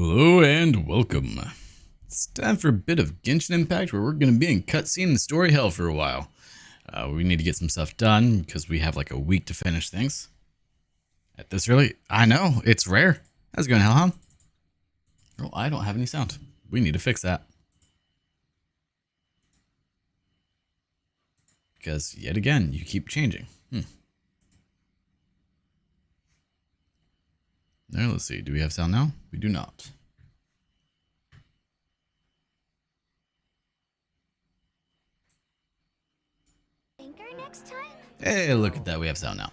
Hello and welcome. It's time for a bit of Genshin Impact where we're going to be in cutscene and story hell for a while. We need to get some stuff done because we have like a week to finish things. At this early? I know, it's rare. How's it going, Hellhound? Oh, I don't have any sound. We need to fix that. Because yet again, you keep changing. Now, let's see. Do we have sound now? We do not. Next time? Hey, look at that. We have sound now.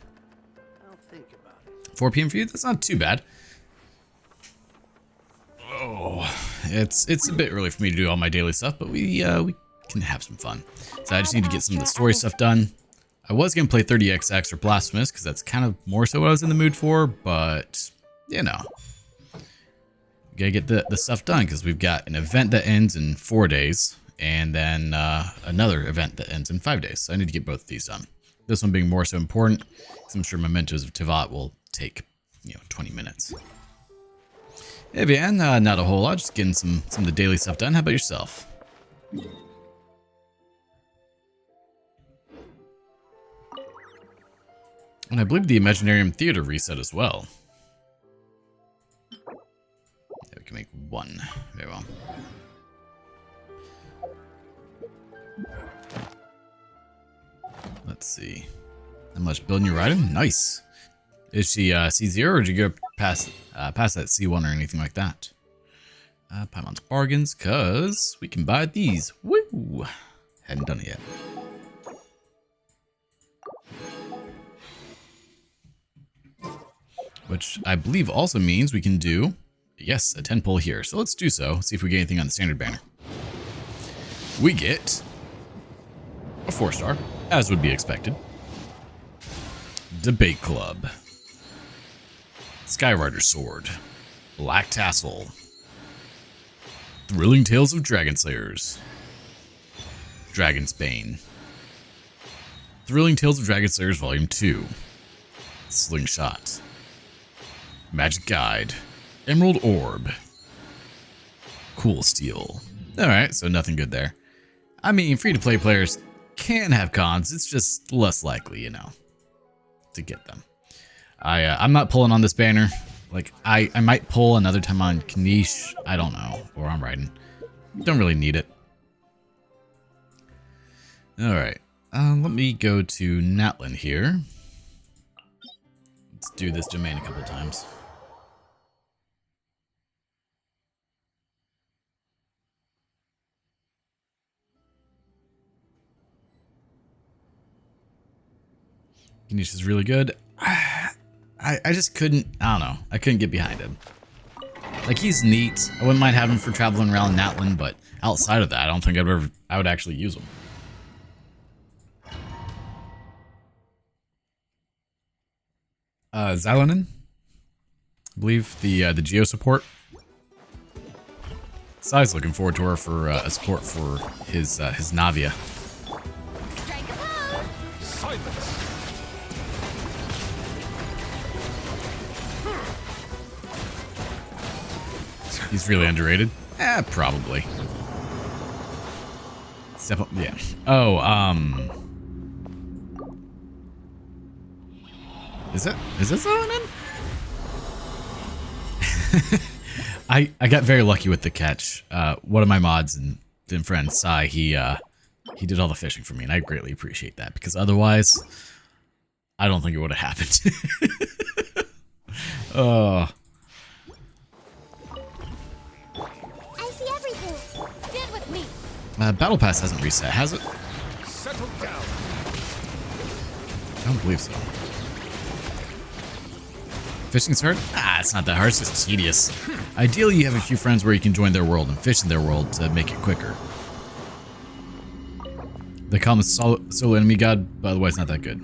I'll think about it. 4 p.m. for you? That's not too bad. Oh, it's a bit early for me to do all my daily stuff, but we can have some fun. So I just need to get some of the story stuff done. I was going to play 30XX or Blasphemous because that's kind of more so what I was in the mood for, but you know, gotta get the stuff done because we've got an event that ends in 4 days and then another event that ends in 5 days. So I need to get both of these done. This one being more so important because I'm sure Mementos of Tivat will take 20 minutes. Hey Van, not a whole lot, just getting some of the daily stuff done. How about yourself? And I believe the Imaginarium Theater reset as well. Yeah, we can make one. Very well. Let's see. How much building you're riding? Nice. Is she C0 or did you go past that C1 or anything like that? Paimon's bargains, cause we can buy these. Woo! Hadn't done it yet. Which I believe also means we can do, yes, a 10 pull here. So let's do so. See if we get anything on the standard banner. We get a 4-star, as would be expected. Debate Club. Skyrider Sword. Black Tassel. Thrilling Tales of Dragon Slayers. Dragon's Bane. Thrilling Tales of Dragon Slayers Volume 2. Slingshot. Magic Guide. Emerald Orb. Cool Steel. Alright, so nothing good there. I mean, free-to-play players can have cons. It's just less likely, to get them. I'm not pulling on this banner. Like, I might pull another time on Kanish. I don't know. Or I'm riding. Don't really need it. Alright. Let me go to Natlan here. Let's do this domain a couple times. Ganesh is really good. I just couldn't, I don't know. I couldn't get behind him. Like, he's neat. I wouldn't mind having him for traveling around Natlan, but outside of that, I don't think I would actually use him. Xilonin, I believe the Geo support. Sai's looking forward to her for a support for his Navia. Strike a pose! Silence! He's really underrated. Probably. Step up, yeah. Oh, Is it Xilonin? I got very lucky with the catch. One of my mods and friends, Sai, he did all the fishing for me, and I greatly appreciate that because otherwise, I don't think it would have happened. Oh. I see everything! Stand with me! Battle Pass hasn't reset, has it? Settle down. I don't believe so. Fishing's hard? It's not that hard, it's just tedious. Ideally, you have a few friends where you can join their world and fish in their world to make it quicker. They call him a solo enemy god, but otherwise not that good.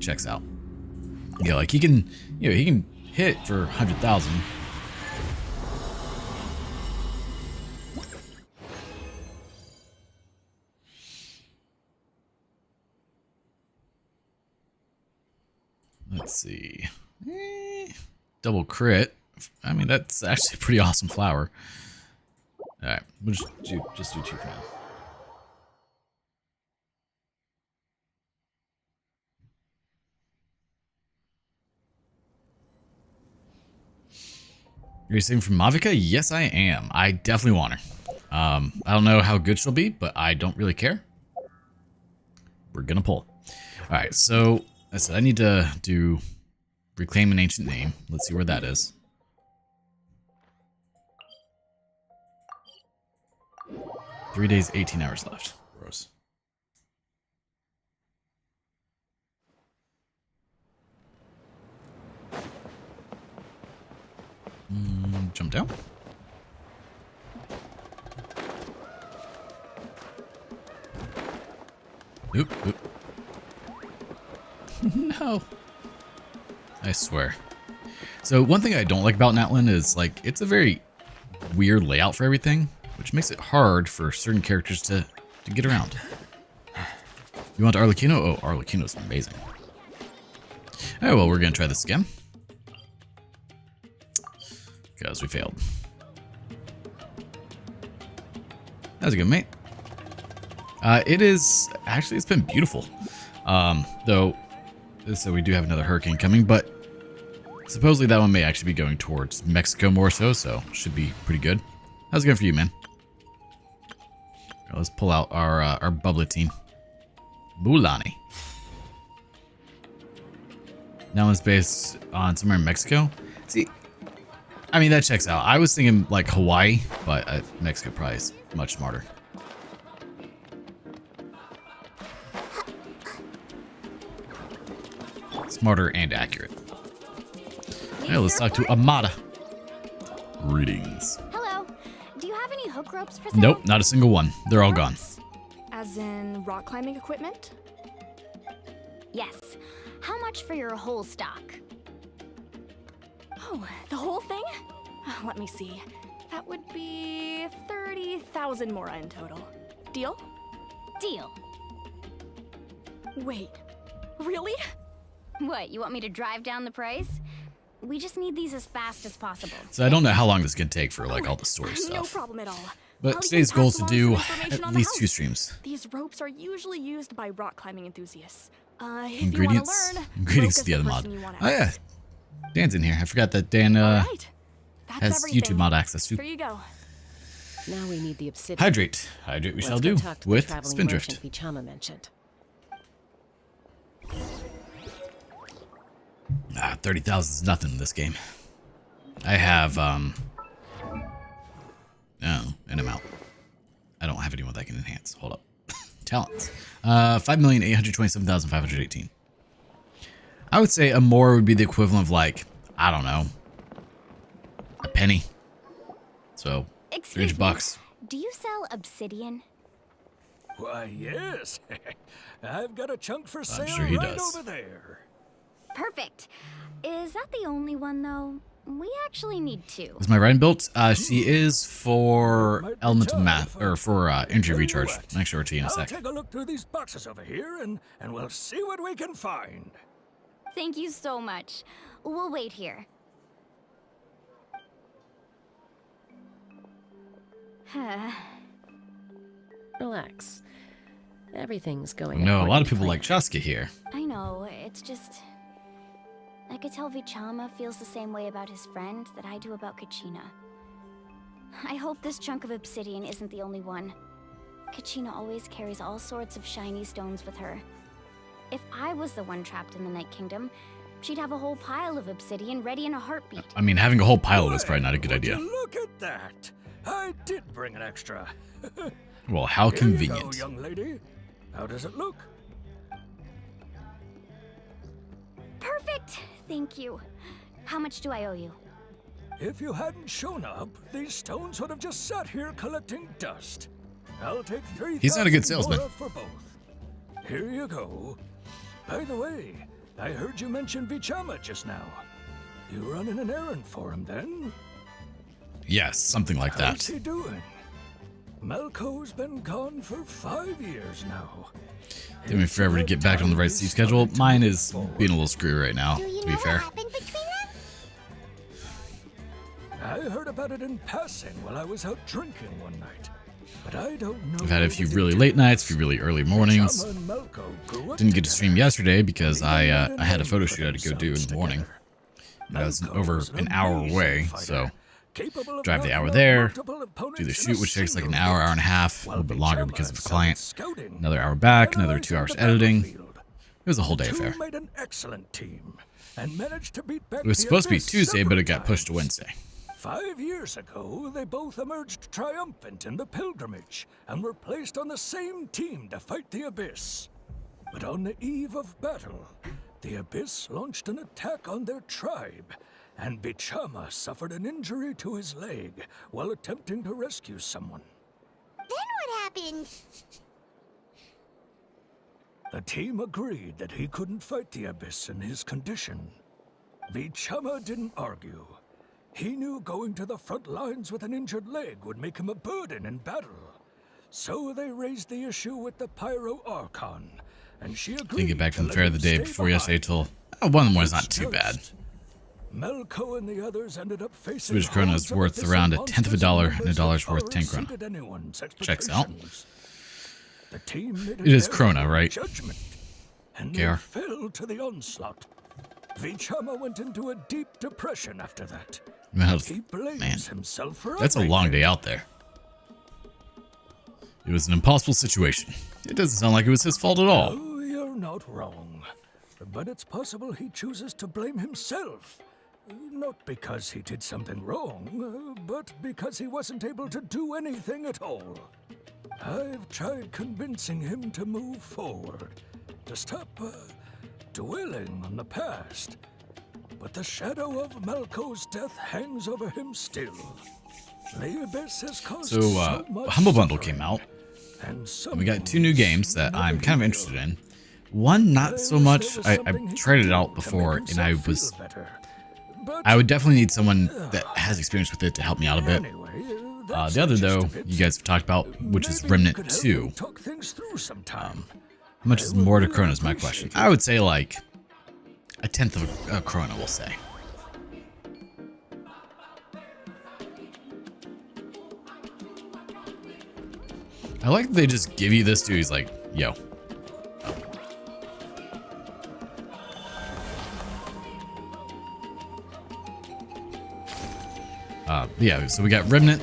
Checks out. Yeah, like he can hit for 100,000. Let's see. Double crit. I mean, that's actually a pretty awesome flower. Alright, we'll just do 2 for now. Are you saving from Mavica? Yes, I am. I definitely want her. I don't know how good she'll be, but I don't really care. We're gonna pull. Alright, so I said I need to do reclaim an ancient name. Let's see where that is. Three days, 18 hours left. Gross. Jump down. Oop, oop. No. I swear. So one thing I don't like about Natlan is like it's a very weird layout for everything, which makes it hard for certain characters to get around. You want Arlecchino? Oh, Arlecchino's amazing. Oh well, we're gonna try this again. Because we failed. How's it going, mate? It is actually, it's been beautiful. Though, so we do have another hurricane coming, but supposedly that one may actually be going towards Mexico more so should be pretty good. How's it going for you, man? Let's pull out our bubbly team. Mulani. Now it's based on somewhere in Mexico. See, I mean, that checks out. I was thinking like Hawaii, but Mexico probably is much smarter. Smarter and accurate. Hey, let's talk to Amada. Greetings. Hello. Do you have any hook ropes for sale? Nope, not a single one. They're all gone. As in rock climbing equipment? Yes. How much for your whole stock? Oh, the whole thing? Let me see. That would be 30,000 mora in total. Deal? Deal. Wait, really? What, you want me to drive down the price? We just need these as fast as possible. So I don't know how long this can take for like all the story No stuff. problem at all. But I'll today's even goal is pass to along do some information at on the least 2 house. streams. These ropes are usually used by rock climbing enthusiasts. If Ingredients. you want to learn, Ingredients to Roka's the other the mod. person you wanna Oh yeah, ask. Dan's in here. I forgot that Dan Alright, that's has everything. YouTube mod access too. Here you go. Now we need the obsidian. Hydrate. Hydrate we shall Let's go do talk to the with traveling Spindrift. merchant Vichama mentioned. 30,000 is nothing in this game. I have, oh, and I'm out. I don't have anyone that can enhance. Hold up. Talents. 5,827,518. I would say a more would be the equivalent of like, I don't know, a penny. So, Excuse me. $300. Do you sell obsidian? Why, yes. I've got a chunk for sale sure he right does. over there. Perfect. Is that the only one, though? We actually need 2. Is my riding built? She is for Might be elemental tough, math, or for injury Tell you recharge. what, I'll show her to you in a I'll sec. take a look through these boxes over here, and we'll see what we can find. Thank you so much. We'll wait here. Relax. Everything's going. No, a lot according of to people plan. like Shaska here. I know, it's just... I could tell Vichama feels the same way about his friend that I do about Kachina. I hope this chunk of obsidian isn't the only one. Kachina always carries all sorts of shiny stones with her. If I was the one trapped in the Night Kingdom, she'd have a whole pile of obsidian ready in a heartbeat. I mean, having a whole pile of it is probably not a good Would idea. you look at that. I did bring an extra. Well, how Here you go, convenient. young lady. How does it look? Perfect! Thank you. How much do I owe you? If you hadn't shown up, these stones would have just sat here collecting dust. I'll take 3,000 He's not a good salesman. mora for both. Here you go. By the way, I heard you mention Vichama just now. You running an errand for him then? Yes, something like How's that. he doing? Malco's been gone for 5 years now. Took me forever to get back on the right sleep schedule. Mine is being a little screwy right now, Do you to know be fair. what happened between them? about it in passing while I was out drinking one night. But I don't know. I've had a few really late nights, a few really early mornings. Didn't get to stream yesterday because I had a photo shoot I had to go do in the morning. I was over an hour away, so drive the hour there, do the shoot, which takes like an hour, hour and a half, a little bit longer because of the client. Another hour back, another 2 hours editing. It was a whole day affair. Made an excellent team and managed to beat back It was the supposed to be Abyss Tuesday, but it got several pushed to times. Wednesday. 5 years ago, they both emerged triumphant in the pilgrimage and were placed on the same team to fight the Abyss. But on the eve of battle, the Abyss launched an attack on their tribe, and Bichama suffered an injury to his leg while attempting to rescue someone. Then what happened? The team agreed that he couldn't fight the Abyss in his condition. Bichama didn't argue. He knew going to the front lines with an injured leg would make him a burden in battle. So they raised the issue with the Pyro Archon, and she agreed. Didn't get back from to the let fair him the day stay before yesterday behind. till 1 in the morning's not too bad. Melko and the others ended up facing Swedish krona is worth around a tenth of a dollar, and a dollar's worth 10 krona. Checks out. The team made It is an krona, error in right? Judgment, and Gare. they fell to the onslaught. Vichama went into a deep depression after that. Well, He blames man, himself for that's a long everything. day out there. It was an impossible situation. It doesn't sound like it was his fault at all. Oh, you're not wrong. But it's possible he chooses to blame himself. Not because he did something wrong, but because he wasn't able to do anything at all. I've tried convincing him to move forward, to stop dwelling on the past. But the shadow of Malko's death hangs over him still. The Abyss has caused So, so much Humble Bundle suffering, came out. and We got 2 some new games that I'm kind of interested in. One, not so much. I tried it out before, and I would definitely need someone that has experience with it to help me out a bit. The other, though, you guys have talked about, which is Remnant 2. How much is more to Krona is my question. I would say like a tenth of a Krona, we'll say. I like that they just give you this dude. He's like, yo. Yeah, so we got Remnant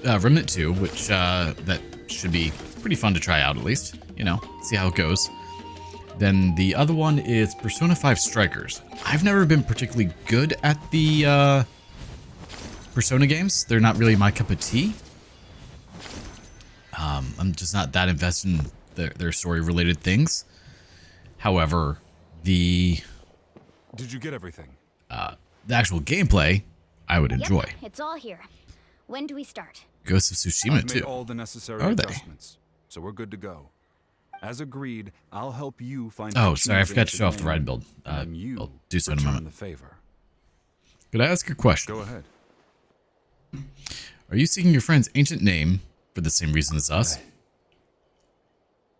2, which that should be pretty fun to try out at least. You know, see how it goes. Then the other one is Persona 5 Strikers. I've never been particularly good at the Persona games. They're not really my cup of tea. I'm just not that invested in their story-related things. However, Did you get everything? the actual gameplay, I would enjoy. Yep, it's all here. When do we start? Ghost of Tsushima I've made too. all the necessary Are they? adjustments, so we're good to go. As agreed, I'll help you find. Oh, sorry, I Kuchina's forgot to show off the ancient ride name, build. and then you I'll do so in a return moment. the favor. Could I ask a question? Go ahead. Are you seeking your friend's ancient name for the same reason as us?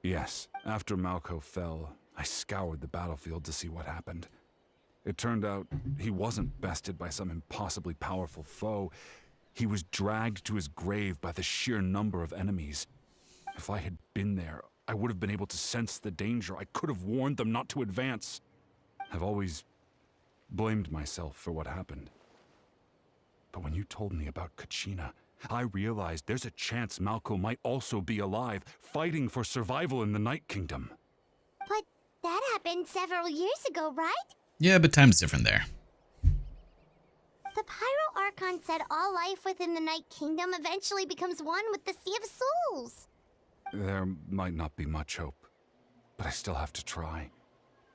Yes. After Malko fell, I scoured the battlefield to see what happened. It turned out he wasn't bested by some impossibly powerful foe. He was dragged to his grave by the sheer number of enemies. If I had been there, I would have been able to sense the danger. I could have warned them not to advance. I've always blamed myself for what happened. But when you told me about Kuchina, I realized there's a chance Malko might also be alive, fighting for survival in the Night Kingdom. But that happened several years ago, right? Yeah, but time's different there. The Pyro Archon said all life within the Night Kingdom eventually becomes one with the Sea of Souls. There might not be much hope, but I still have to try.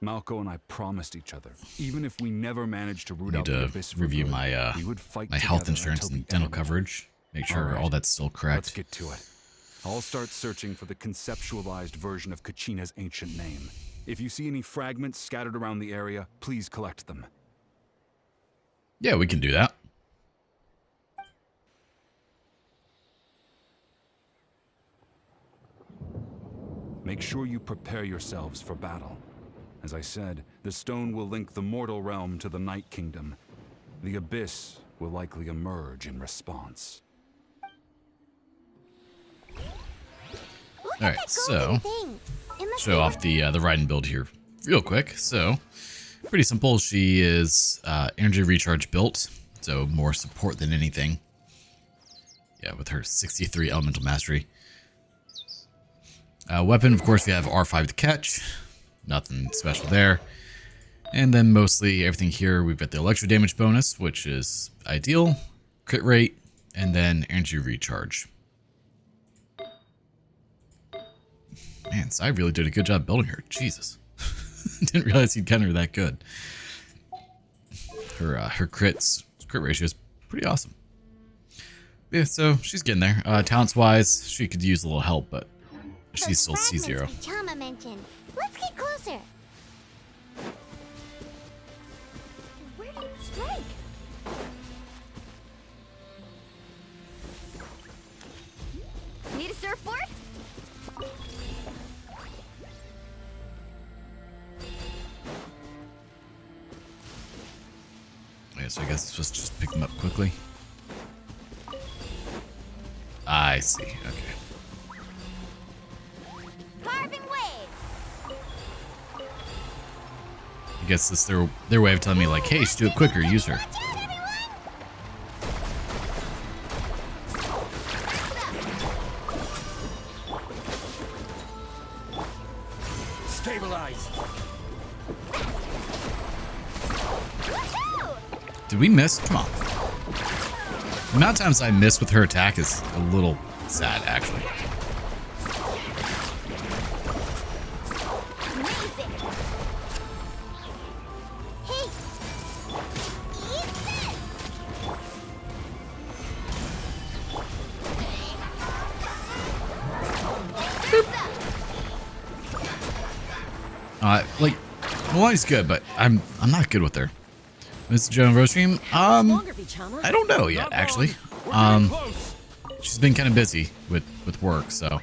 Malko and I promised each other, even if we never managed to root I out need the to Abyss for review good, my we would fight my health together insurance until and the dental end. coverage. Make sure Alright, all that's still Let's correct. get to it. I'll start searching for the conceptualized version of Kuchina's ancient name. If you see any fragments scattered around the area, please collect them. Yeah, we can do that. Make sure you prepare yourselves for battle. As I said, the stone will link the mortal realm to the Night Kingdom. The Abyss will likely emerge in response. All right, so show off the Raiden build here real quick. So pretty simple. She is energy recharge built, so more support than anything. Yeah, with her 63 elemental mastery. Weapon, of course, we have R5 to catch. Nothing special there. And then mostly everything here, we've got the electro damage bonus, which is ideal, crit rate, and then energy recharge. Man, Sai really did a good job building her. Jesus. Didn't realize he'd get her that good. Her crit ratio is pretty awesome. Yeah, so she's getting there. Talents-wise, she could use a little help, but she's still C0. Chama mentioned. Let's get closer. Where did it strike? Need a surfboard? Yeah, so I guess let's just pick them up quickly. I see. Okay. Carving wave. I guess it's their way of telling me, like, hey, just do it quicker, use her. Watch out, everyone! Stabilize. Woohoo! Did we miss? Come on. The amount of times I miss with her attack is a little sad, actually. Amazing. Hey, eat this. Like, Maloney's good, but I'm not good with her. Mr. Joe and Rostream, I don't know yet, actually. She's been kind of busy with work, so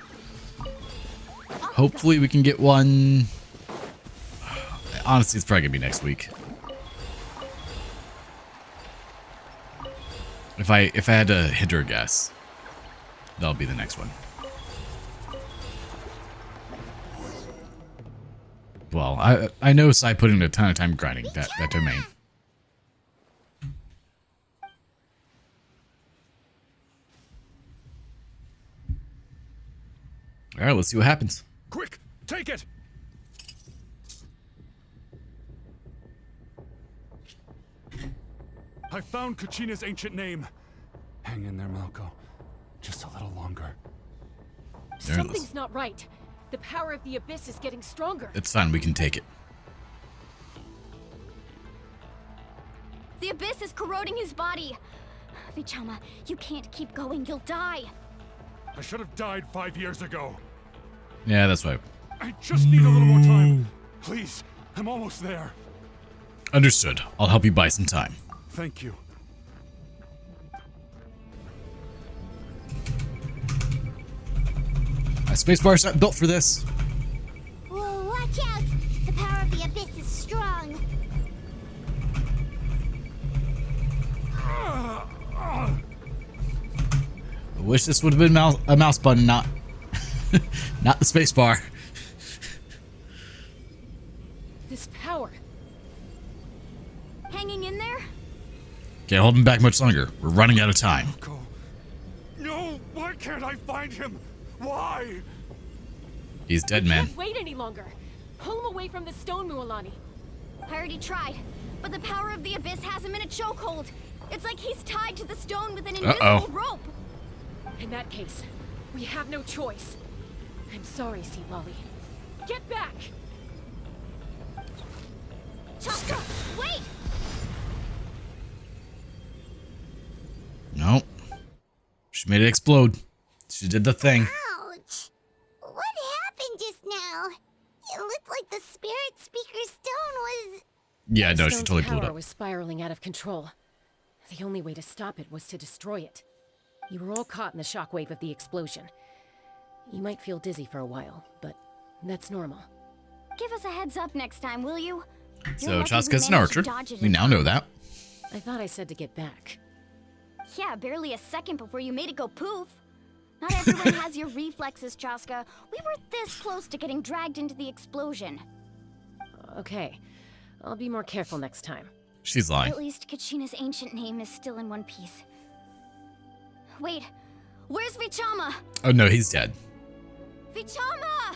hopefully we can get one. Honestly, it's probably gonna be next week. If I had to hit her a guess, that'll be the next one. Well, I know Sai put in a ton of time grinding that domain. All right, let's see what happens. Quick, take it! I found Kachina's ancient name. Hang in there, Malco. Just a little longer. There it is. Something's not right. The power of the abyss is getting stronger. It's fine, we can take it. The abyss is corroding his body. Vichama, you can't keep going. You'll die. I should have died 5 years ago. Yeah, that's why. I just need a little more time. Please, I'm almost there. Understood. I'll help you buy some time. Thank you. My spacebar's not built for this. Whoa, watch out! The power of the abyss is strong. I wish this would have been a mouse button, not not the spacebar. This power. Hanging in there? Can't hold him back much longer. We're running out of time. Malco. No, why can't I find him? Why? He's dead, man. Can't wait any longer. Pull him away from the stone, Mualani. I already tried, but the power of the abyss has him in a chokehold. It's like he's tied to the stone with an invisible rope. In that case, we have no choice. I'm sorry, Sea Lolly. Get back! Chaka, wait! Nope. She made it explode. She did the thing. Ouch! What happened just now? It looked like the spirit speaker stone was... Yeah, no, she Stone's totally blew it power up. was spiraling out of control. The only way to stop it was to destroy it. You were all caught in the shockwave of the explosion. You might feel dizzy for a while, but that's normal. Give us a heads up next time, will you? So Chaska's an archer. We now know that. I thought I said to get back. Yeah, barely a second before you made it go poof. Not everyone has your reflexes, Chaska. We were this close to getting dragged into the explosion. Okay, I'll be more careful next time. She's lying. At least Kachina's ancient name is still in one piece. Wait, where's Vichama? Oh no, he's dead. Vichama!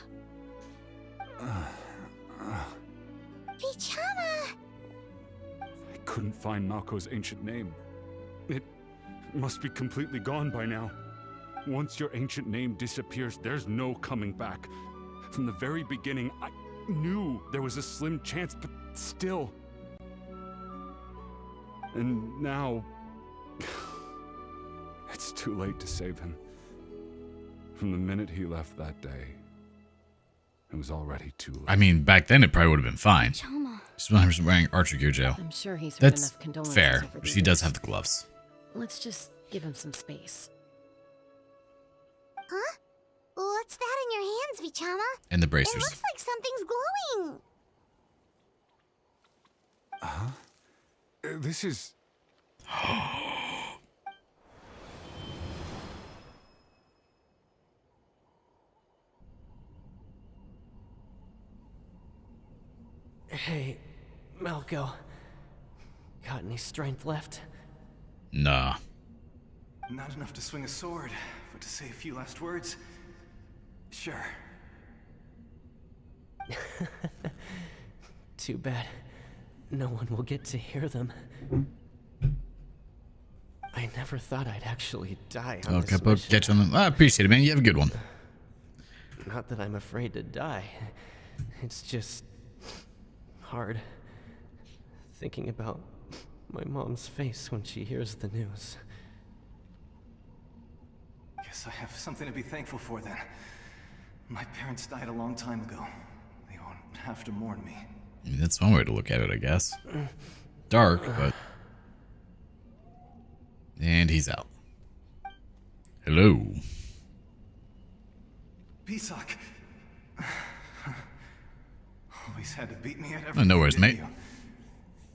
Vichama! I couldn't find Malko's ancient name. It must be completely gone by now. Once your ancient name disappears, there's no coming back. From the very beginning, I knew there was a slim chance, but still. And now, it's too late to save him. From the minute he left that day, it was already too late. I mean, back then it probably would have been fine. Chama. She's 100% wearing archer gear, Joe. I'm sure he's heard That's enough condolences fair. over the She does years. have the gloves. Let's just give him some space. Huh? What's that in your hands, Vichama? And the It bracers. looks like something's glowing. This is... Hey, Malco. Got any strength left? Nah. Not enough to swing a sword, but to say a few last words? Sure. Too bad. No one will get to hear them. I never thought I'd actually die on Okay, this but mission. catch on. I appreciate it, man. You have a good one. Not that I'm afraid to die. It's just hard thinking about my mom's face when she hears the news. Guess I have something to be thankful for then. My parents died a long time ago. They won't have to mourn me. I mean, that's one way to look at it, I guess. Dark, but... And he's out. Hello. Pisak! Always had to beat me at Oh, everything. no worries, didn't mate. you?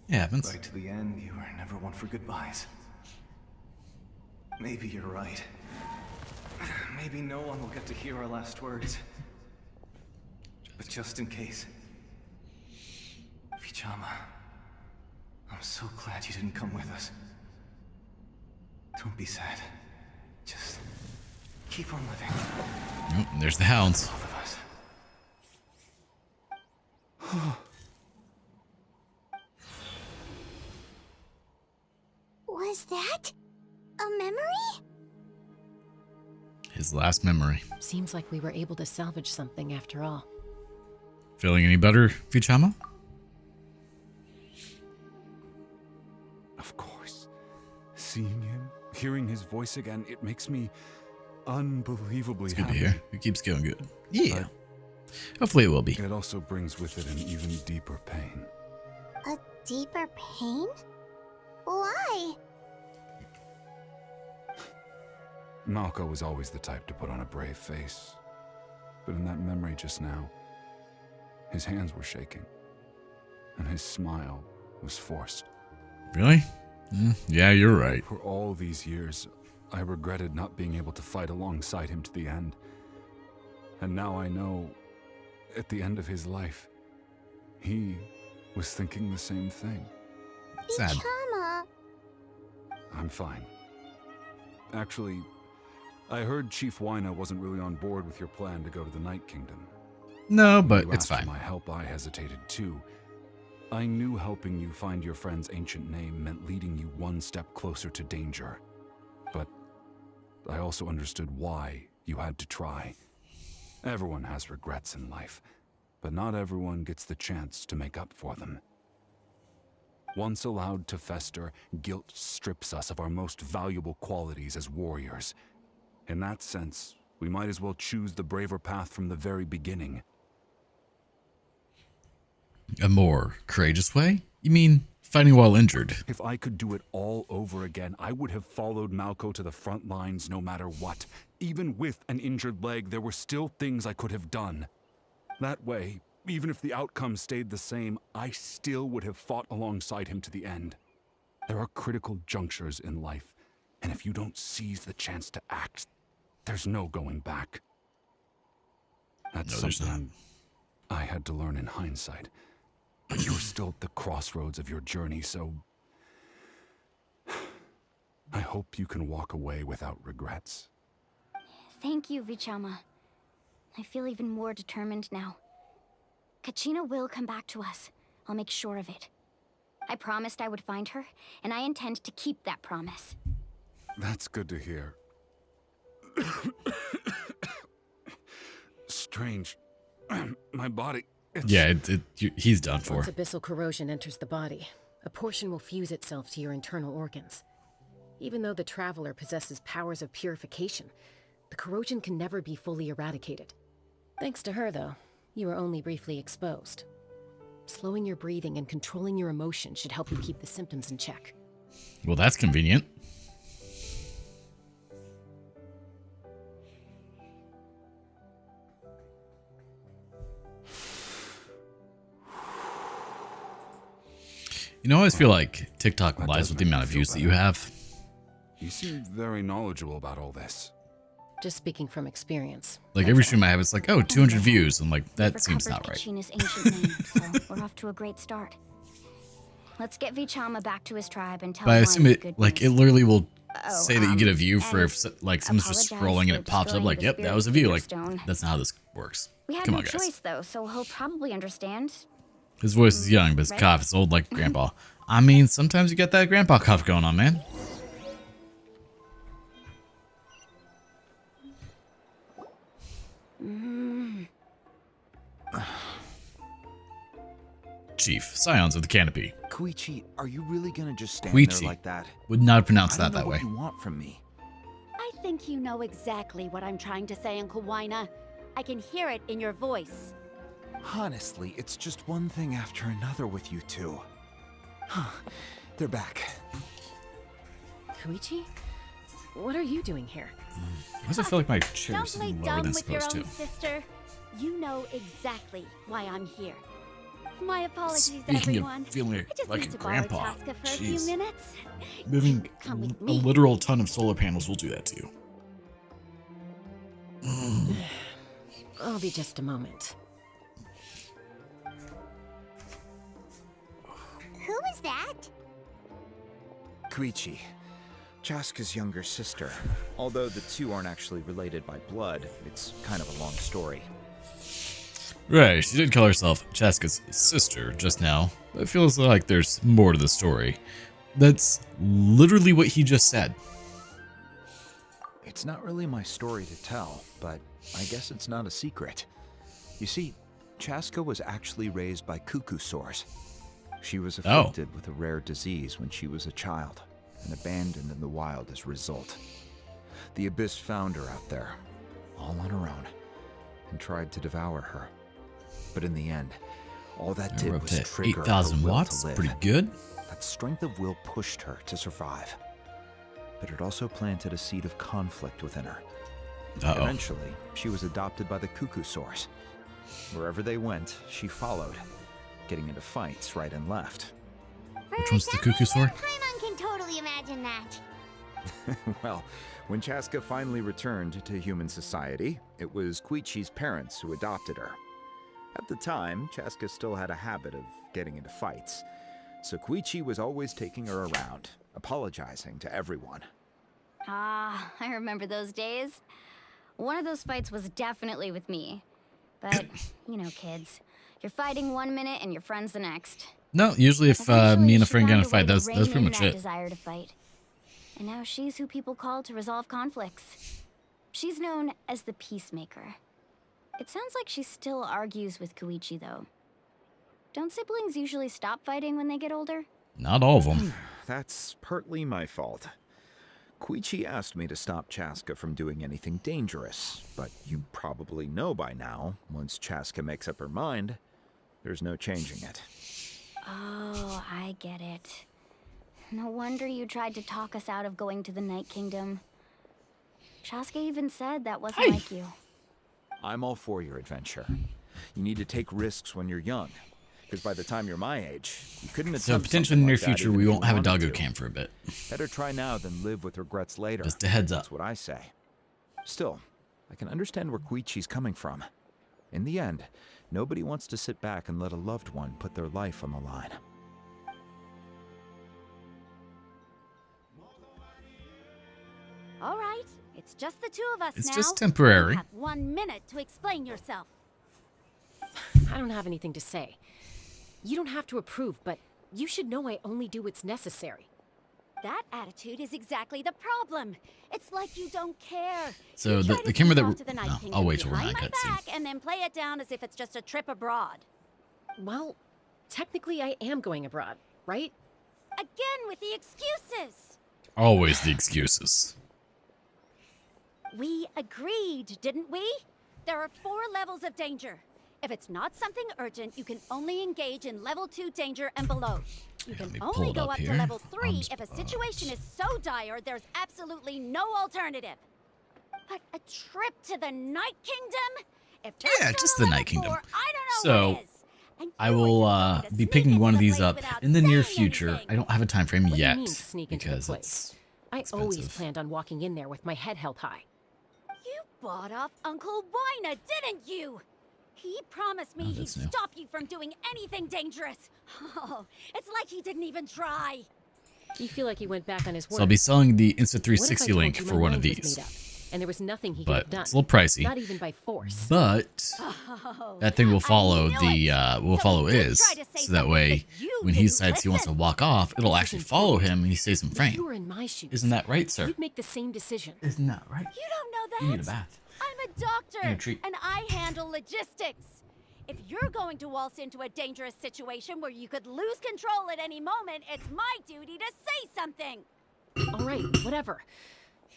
It happens. Right to the end, you were never one for goodbyes. Maybe you're right. Maybe no one will get to hear our last words. But just in case... Vichama, I'm so glad you didn't come with us. Don't be sad. Just keep on living. Oh, and there's the hounds. Both of us. Was that a memory? His last memory. Seems like we were able to salvage something after all. Feeling any better, Vichama? Of course. Seeing him, hearing his voice again, it makes me unbelievably It's good to happy. hear. It keeps going good. Yeah. Hopefully it will be. It also brings with it an even deeper pain. A deeper pain? Why? Malco was always the type to put on a brave face. But in that memory just now, his hands were shaking, and his smile was forced. Really? Yeah, you're right. For all these years, I regretted not being able to fight alongside him to the end. And now I know, at the end of his life, he was thinking the same thing. Sad. Vichama. I'm fine. Actually, I heard Chief Wyna wasn't really on board with your plan to go to the Night Kingdom. No, When but you it's asked for fine. my help, I hesitated too. I knew helping you find your friend's ancient name meant leading you one step closer to danger. But I also understood why you had to try. Everyone has regrets in life, but not everyone gets the chance to make up for them. Once allowed to fester, guilt strips us of our most valuable qualities as warriors. In that sense, we might as well choose the braver path from the very beginning. A more courageous way? You mean fighting while injured? If I could do it all over again, I would have followed Malco to the front lines no matter what. Even with an injured leg, there were still things I could have done. That way, even if the outcome stayed the same, I still would have fought alongside him to the end. There are critical junctures in life, And if you don't seize the chance to act, there's no going back. That's No, there's something I had to learn in hindsight. But you're still at the crossroads of your journey, so I hope you can walk away without regrets. Thank you, Vichama. I feel even more determined now. Kachina will come back to us. I'll make sure of it. I promised I would find her, and I intend to keep that promise. That's good to hear. Strange. My body... Yeah, he's done for. Once abyssal corrosion enters the body, a portion will fuse itself to your internal organs. Even though the Traveler possesses powers of purification, the corrosion can never be fully eradicated. Thanks to her, though, you were only briefly exposed. Slowing your breathing and controlling your emotions should help you keep the symptoms in check. Well, that's convenient. You know, I always feel like TikTok lies with the amount of views that you have. You seem very knowledgeable about all this. Just speaking from experience. Like every stream I have, it's like, oh, 200 views. I'm like, that seems not right. Kachina's ancient name, so we're off to a great start. Let's get Vichama back to his tribe and tell But I him assume why it, good like, news. it literally will Oh, say that you get a view for and if, like, someone's just apologize scrolling and for it pops up destroying like, the yep, that spirit was a view. Like, stone. that's not how this works. We had Come no on, guys. choice, though, so he'll probably understand. His voice is young, but his Right? cough is old like grandpa. I mean, sometimes you got that grandpa cough going on, man. Chief, Scions of the Canopy. Koichi, are you really gonna just stand Koichi. there like that? Would not pronounce I don't that know way. what you want from me. I think you know exactly what I'm trying to say, Uncle Wina. I can hear it in your voice. Honestly, it's just one thing after another with you two. They're back. Koichi? What are you doing here? Why does it feel like my chair Don't is play lower dumb than with your supposed own to? sister. You know exactly why I'm here. My apologies, Speaking everyone. of feeling I just like need a to borrow grandpa, Chaska for a few jeez. minutes. Moving Come with a me. literal ton of solar panels will do that to you. I'll be just a moment. Who is that? Koichi, Chaska's younger sister. Although the two aren't actually related by blood, it's kind of a long story. Right, she did call herself Chaska's sister just now, but it feels like there's more to the story. That's literally what he just said. It's not really my story to tell, but I guess it's not a secret. You see, Chaska was actually raised by cuckoo sores. She was afflicted with a rare disease when she was a child, and abandoned in the wild as a result. The Abyss found her out there, all on her own, and tried to devour her. But in the end, all that We're did up was to trigger her 8,000 will watts, to live. pretty good. That strength of will pushed her to survive. But it also planted a seed of conflict within her. Uh-oh. Eventually, she was adopted by the cuckoo source. Wherever they went, she followed, getting into fights right and left. Which one's the cuckoo sword? Paimon can totally imagine that. Well, when Chaska finally returned to human society, it was Koichi's parents who adopted her. At the time, Chaska still had a habit of getting into fights, so Koichi was always taking her around, apologizing to everyone. Ah, I remember those days. One of those fights was definitely with me. But, you know, kids. You're fighting one minute and your friend's the next. No, usually if Eventually, me and a she friend get in found a fight, way to that's rein pretty in much that it. desire to fight. And now she's who people call to resolve conflicts. She's known as the Peacemaker. It sounds like she still argues with Koichi, though. Don't siblings usually stop fighting when they get older? Not all of them. That's partly my fault. Koichi asked me to stop Chaska from doing anything dangerous, but you probably know by now, once Chaska makes up her mind, there's no changing it. Oh, I get it. No wonder you tried to talk us out of going to the Night Kingdom. Chaska even said that wasn't like you. I'm all for your adventure. You need to take risks when you're young. Because by the time you're my age, you couldn't So attempt potentially in the something near like that future, even we if won't you have a wanted doggo to. cam for a bit. Better try now than live with regrets later. Just a heads up. That's what I say. Still, I can understand where Koichi's coming from. In the end, nobody wants to sit back and let a loved one put their life on the line. All right, it's just the two of us It's now. just temporary. You have 1 minute to explain yourself. I don't have anything to say. You don't have to approve, but you should know I only do what's necessary. That attitude is exactly the problem. It's like you don't care. So You the try to camera sneak that off to the Night no, Kingdom I'll wait till we're behind not my cutscene. back and then play it down as if it's just a trip abroad. Well, technically I am going abroad, right? Again with the excuses. Always the excuses. We agreed, didn't we? There are 4 levels of danger. If it's not something urgent, you can only engage in level 2 danger and below. You Let me can pull only it go up up to here. level 3 Arms if a situation is so dire there's absolutely no alternative. But a trip to the Night Kingdom? If that's Yeah, not just a the level Night Kingdom. 4, I don't So, know what is. And I you were will just going to be sneak picking into one of the these place up without in the near saying future. anything. I don't have a time frame What do you yet mean, sneak into the because place? it's I always expensive. planned on walking in there with my head held high. You bought off Uncle Wina, didn't you? He promised me Oh, he'd that's new. stop you from doing anything dangerous. Oh, it's like he didn't even try. You feel like he went back on his word. So I'll be selling the What if I Insta360 told link you for my one of mind was these. made up, and there was nothing he could But have done. it's a little pricey. Not even by force. But Oh, that thing will I follow knew the it. will So follow he did is, try to say so that something, way but you when he didn't decides he wants to listen. walk off, it'll This is actually follow important. him and he stays in If frame. you were in my shoes, Isn't that right, sir? you'd make the same decision. Isn't that right? You don't know that. You need a bath. I'm a doctor, And a treat. and I handle logistics. If you're going to waltz into a dangerous situation where you could lose control at any moment, it's my duty to say something. All right, whatever.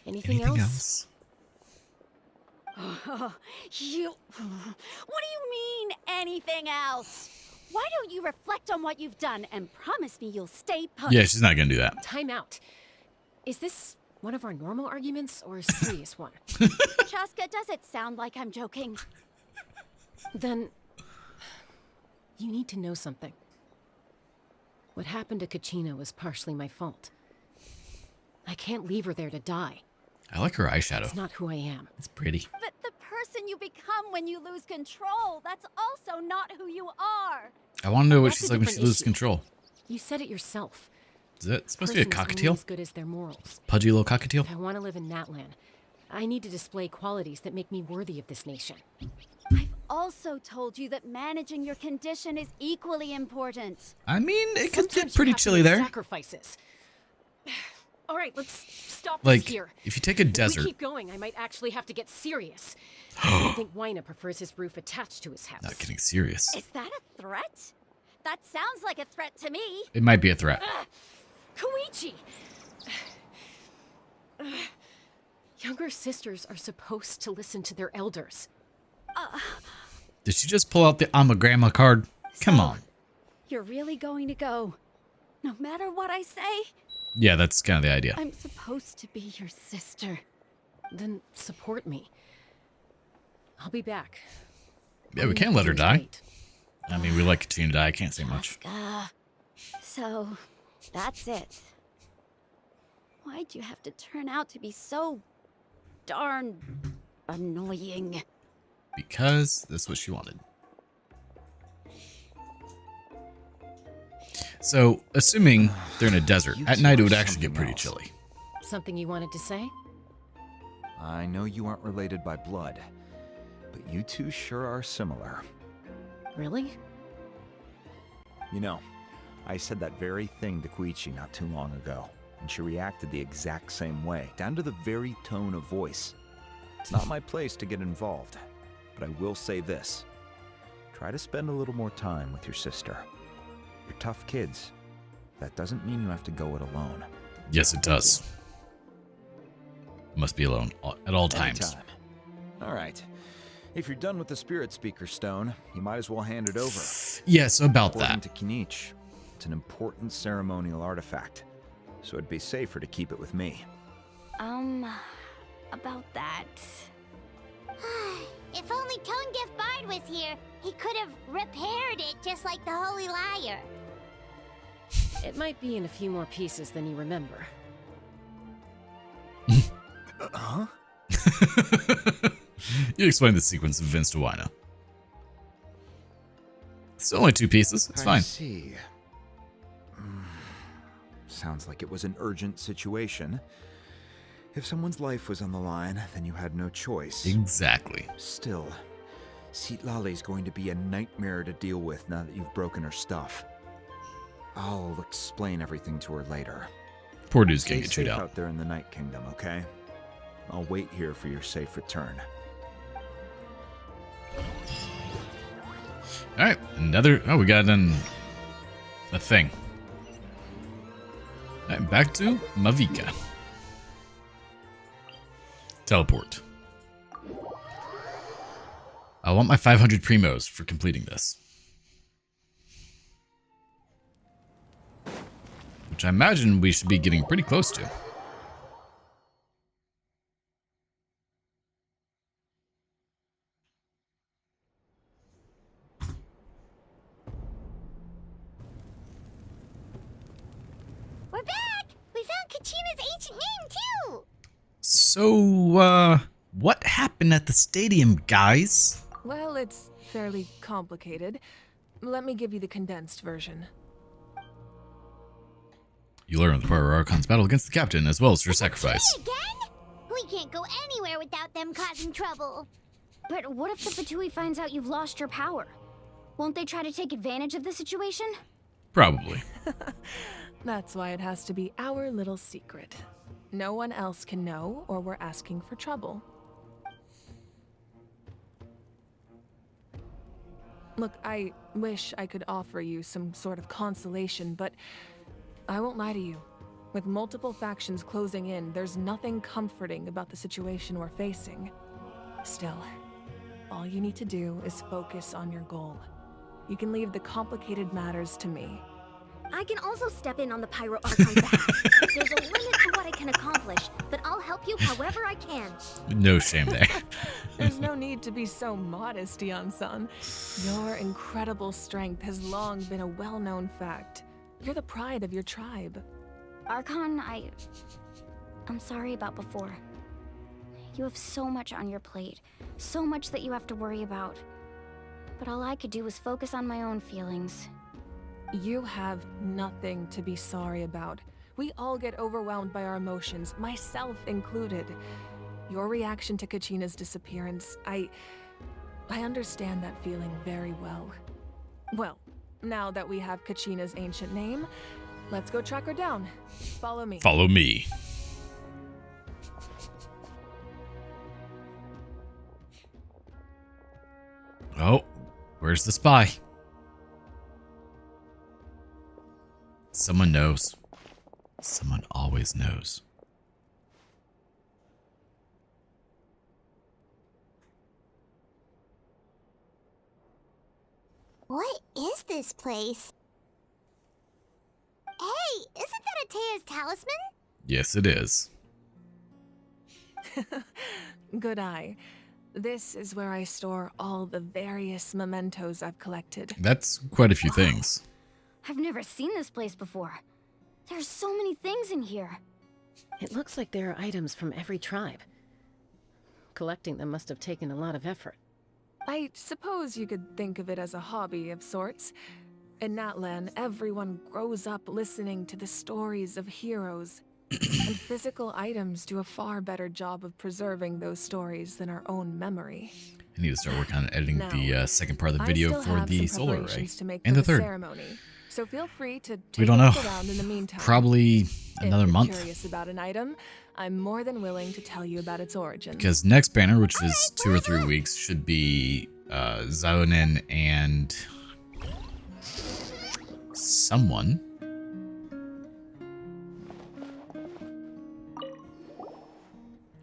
Anything Anything else? What do you mean, anything else? Why don't you reflect on what you've done and promise me you'll stay put? Yeah, she's not gonna do that. Time out. Is this one of our normal arguments or a serious one? Chaska, does it sound like I'm joking? Then you need to know something. What happened to Kachina was partially my fault. I can't leave her there to die. I like her eyeshadow. It's not who I am. It's pretty. But the person you become when you lose control, that's also not who you are. I want to know what That's she's a like when she different loses issue. control. You said it yourself. Is it supposed to be a Person's only cockatiel? as good as their morals. Pudgy little cockatiel? If I want to live in Natlan, I need to display qualities that make me worthy of this nation. I've also told you that managing your condition is equally important. I mean, it could Sometimes get you pretty have to chilly make there. Sacrifices. All right, let's stop Like, this here. if you take a If desert, we keep going, I might actually have to get serious. I think Wina prefers his roof attached to his house. not getting serious. Is that a threat? That sounds like a threat to me. It might be a threat. Koichi! Younger sisters are supposed to listen to their elders. Did she just pull out the I'm a grandma card? Come So, on. You're really going to go, no matter what I say? Yeah, that's kind of the idea. I'm supposed to be your sister. Then support me. I'll be back. Yeah, All we you can't have let to her do is die. wait. I mean, we like Katrina to die. I can't say much. Chaska. So, that's it. Why'd you have to turn out to be so darn annoying? Because that's what she wanted. So, assuming they're in a desert, You at two night it are would actually get something pretty else. chilly. Something you wanted to say? I know you aren't related by blood, but you two sure are similar. Really? You know, I said that very thing to Koichi not too long ago, and she reacted the exact same way, down to the very tone of voice. It's not my place to get involved, but I will say this. Try to spend a little more time with your sister. You're tough kids. That doesn't mean you have to go it alone. Yes, it does. Must be alone at all times. Anytime. All right. If you're done with the Spirit Speaker Stone, you might as well hand it over. Yes, about According that. to Kinich, it's an important ceremonial artifact, so it'd be safer to keep it with me. About that. If only Tonegif Bard was here, he could have repaired it just like the Holy Liar. It might be in a few more pieces than you remember. Huh? You explained the sequence of events to Wino. It's only 2 pieces. It's fine. I see. Sounds like it was an urgent situation. If someone's life was on the line, then you had no choice. Exactly. Still, Citlali's going to be a nightmare to deal with now that you've broken her stuff. I'll explain everything to her later. Poor dude's gonna Stay get chewed safe out. out there in the Night Kingdom, okay? I'll wait here for your safe return. Alright, another... Oh, we got a thing. Alright, back to Mavika. Teleport. I want my 500 primos for completing this. Which I imagine we should be getting pretty close to. We're back! We found Kachina's ancient name, too! So, what happened at the stadium, guys? Well, it's fairly complicated. Let me give you the condensed version. You learn the part of Archon's battle against the captain, as well as your sacrifice. Again? We can't go anywhere without them causing trouble. But what if the Fatui finds out you've lost your power? Won't they try to take advantage of the situation? Probably. That's why it has to be our little secret. No one else can know, or we're asking for trouble. Look, I wish I could offer you some sort of consolation, but I won't lie to you. With multiple factions closing in, there's nothing comforting about the situation we're facing. Still, all you need to do is focus on your goal. You can leave the complicated matters to me. I can also step in on the Pyro Archon's behalf. There's a limit to what I can accomplish, but I'll help you however I can. No shame there. There's no need to be so modest, Yan-san. Your incredible strength has long been a well-known fact. You're the pride of your tribe. Archon, I'm sorry about before. You have so much on your plate, so much that you have to worry about. But all I could do was focus on my own feelings. You have nothing to be sorry about. We all get overwhelmed by our emotions, myself included. Your reaction to Kachina's disappearance, I understand that feeling very well. Well, now that we have Kachina's ancient name, let's go track her down. Follow me. Follow me. Oh, where's the spy? Someone knows. Someone always knows. What is this place? Hey, isn't that Atea's talisman? Yes, it is. Good eye. This is where I store all the various mementos I've collected. That's quite a few things. I've never seen this place before. There's so many things in here. It looks like there are items from every tribe. Collecting them must have taken a lot of effort. I suppose you could think of it as a hobby of sorts. In Natlan, everyone grows up listening to the stories of heroes, and physical items do a far better job of preserving those stories than our own memory. I need to start working on editing Now, the second part of the video I still for have the some solar array. preparations to make And for the third. ceremony, so feel free to take We don't a know. look around in the meantime. Probably another If you're month. Curious about an item, I'm more than willing to tell you about its origins. Because next banner, which is 2 or 3 weeks, should be Zaonin and someone.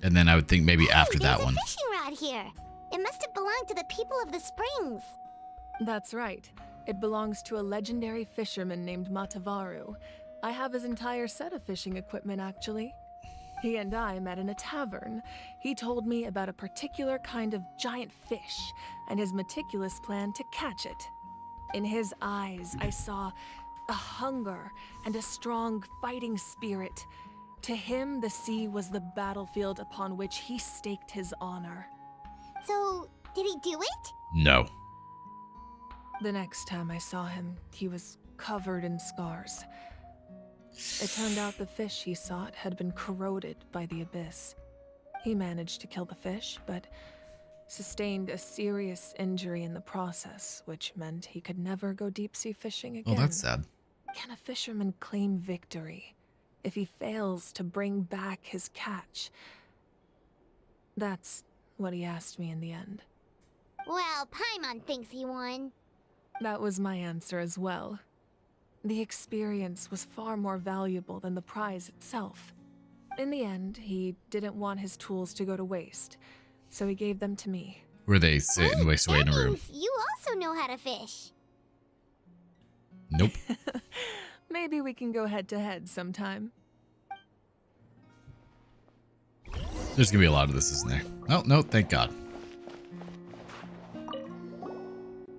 And then I would think maybe after that one. There's a fishing rod here. It must have belonged to the people of the springs. That's right. It belongs to a legendary fisherman named Matavaru. I have his entire set of fishing equipment, actually. He and I met in a tavern. He told me about a particular kind of giant fish and his meticulous plan to catch it. In his eyes, I saw a hunger and a strong fighting spirit. To him, the sea was the battlefield upon which he staked his honor. So, did he do it? No. The next time I saw him, he was covered in scars. It turned out the fish he sought had been corroded by the abyss. He managed to kill the fish, but sustained a serious injury in the process, which meant he could never go deep-sea fishing again. Oh, that's sad. Can a fisherman claim victory if he fails to bring back his catch? That's what he asked me in the end. Well, Paimon thinks he won. That was my answer as well. The experience was far more valuable than the prize itself. In the end, he didn't want his tools to go to waste, so he gave them to me. Where they sit and waste away in a room. You also know how to fish. Nope. Maybe we can go head-to-head sometime. There's gonna be a lot of this, isn't there? Oh, no, thank God.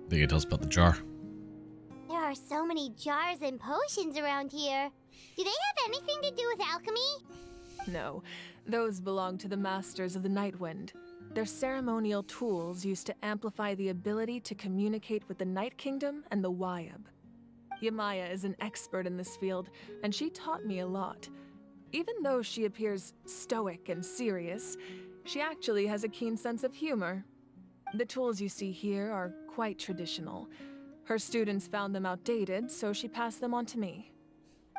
They can tell us about the jar. There are so many jars and potions around here. Do they have anything to do with alchemy? No, those belong to the Masters of the Nightwind. They're ceremonial tools used to amplify the ability to communicate with the Night Kingdom and the Wyab. Yamaya is an expert in this field, and she taught me a lot. Even though she appears stoic and serious, she actually has a keen sense of humor. The tools you see here are quite traditional. Her students found them outdated, so she passed them on to me.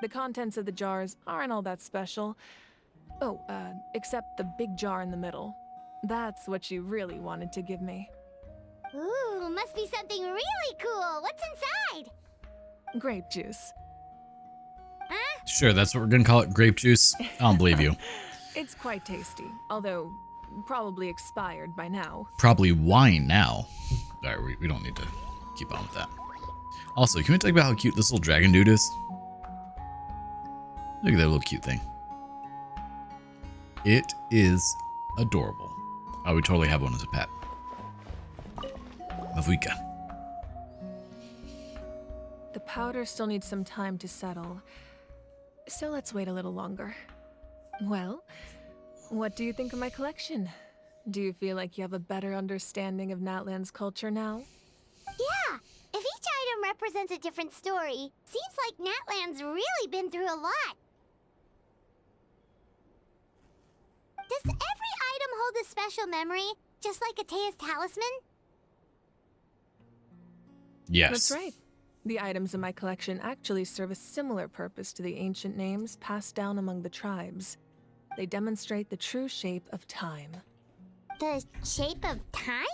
The contents of the jars aren't all that special. Oh, except the big jar in the middle. That's what she really wanted to give me. Ooh, must be something really cool. What's inside? Grape juice. Huh? Sure, that's what we're gonna call it, grape juice. I don't believe you. It's quite tasty, although probably expired by now. Probably wine now. Alright, we don't need to keep on with that. Also, can we talk about how cute this little dragon dude is? Look at that little cute thing. It is adorable. I would totally have one as a pet. Mavuika. The powder still needs some time to settle, so let's wait a little longer. Well, what do you think of my collection? Do you feel like you have a better understanding of Natlan's culture now? Yeah, if each item represents a different story, seems like Natlan's really been through a lot. Does every item hold a special memory, just like Atea's talisman? Yes. That's right. The items in my collection actually serve a similar purpose to the ancient names passed down among the tribes. They demonstrate the true shape of time. The shape of time?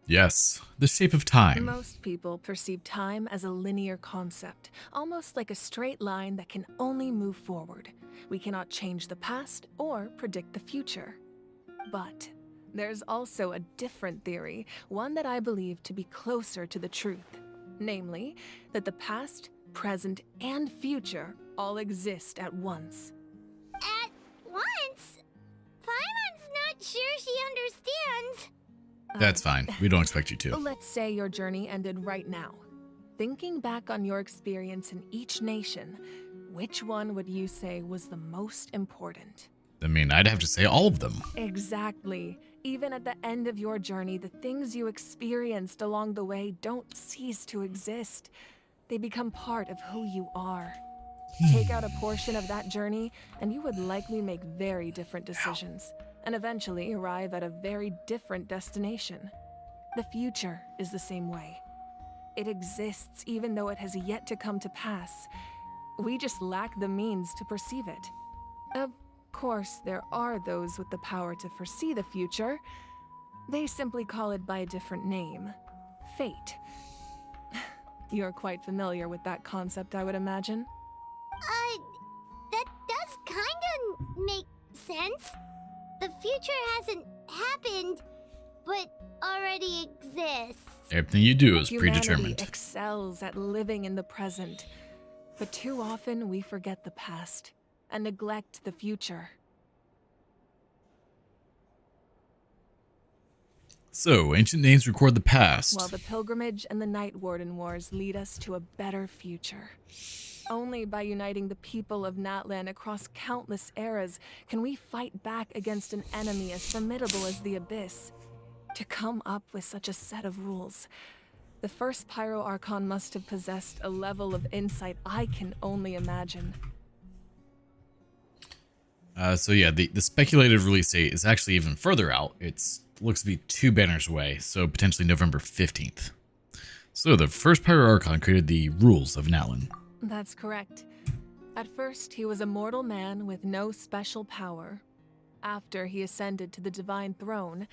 Yes, the shape of time. Most people perceive time as a linear concept, almost like a straight line that can only move forward. We cannot change the past or predict the future. But there's also a different theory, one that I believe to be closer to the truth. Namely, that the past, present, and future all exist at once. At once? Paimon's not sure she understands. That's fine. We don't expect you to. Let's say your journey ended right now. Thinking back on your experience in each nation, which one would you say was the most important? I mean, I'd have to say all of them. Exactly. Even at the end of your journey, the things you experienced along the way don't cease to exist. They become part of who you are. Take out a portion of that journey, and you would likely make very different decisions, and eventually arrive at a very different destination. The future is the same way. It exists even though it has yet to come to pass. We just lack the means to perceive it. Of course, there are those with the power to foresee the future. They simply call it by a different name. Fate. You're quite familiar with that concept, I would imagine. That does kinda make sense. The future hasn't happened, but already exists. Everything you do is Humanity predetermined. excels at living in the present, but too often we forget the past, and neglect the future. So, ancient names record the past. While the pilgrimage and the Night Warden Wars lead us to a better future. Only by uniting the people of Natlan across countless eras can we fight back against an enemy as formidable as the Abyss. To come up with such a set of rules, the first Pyro Archon must have possessed a level of insight I can only imagine. So yeah, the speculated release date is actually even further out. It's looks to be 2 banners away, so potentially November 15th. So the first Pyro Archon created the rules of Natlan. That's correct. At first, he was a mortal man with no special power. After he ascended to the divine throne,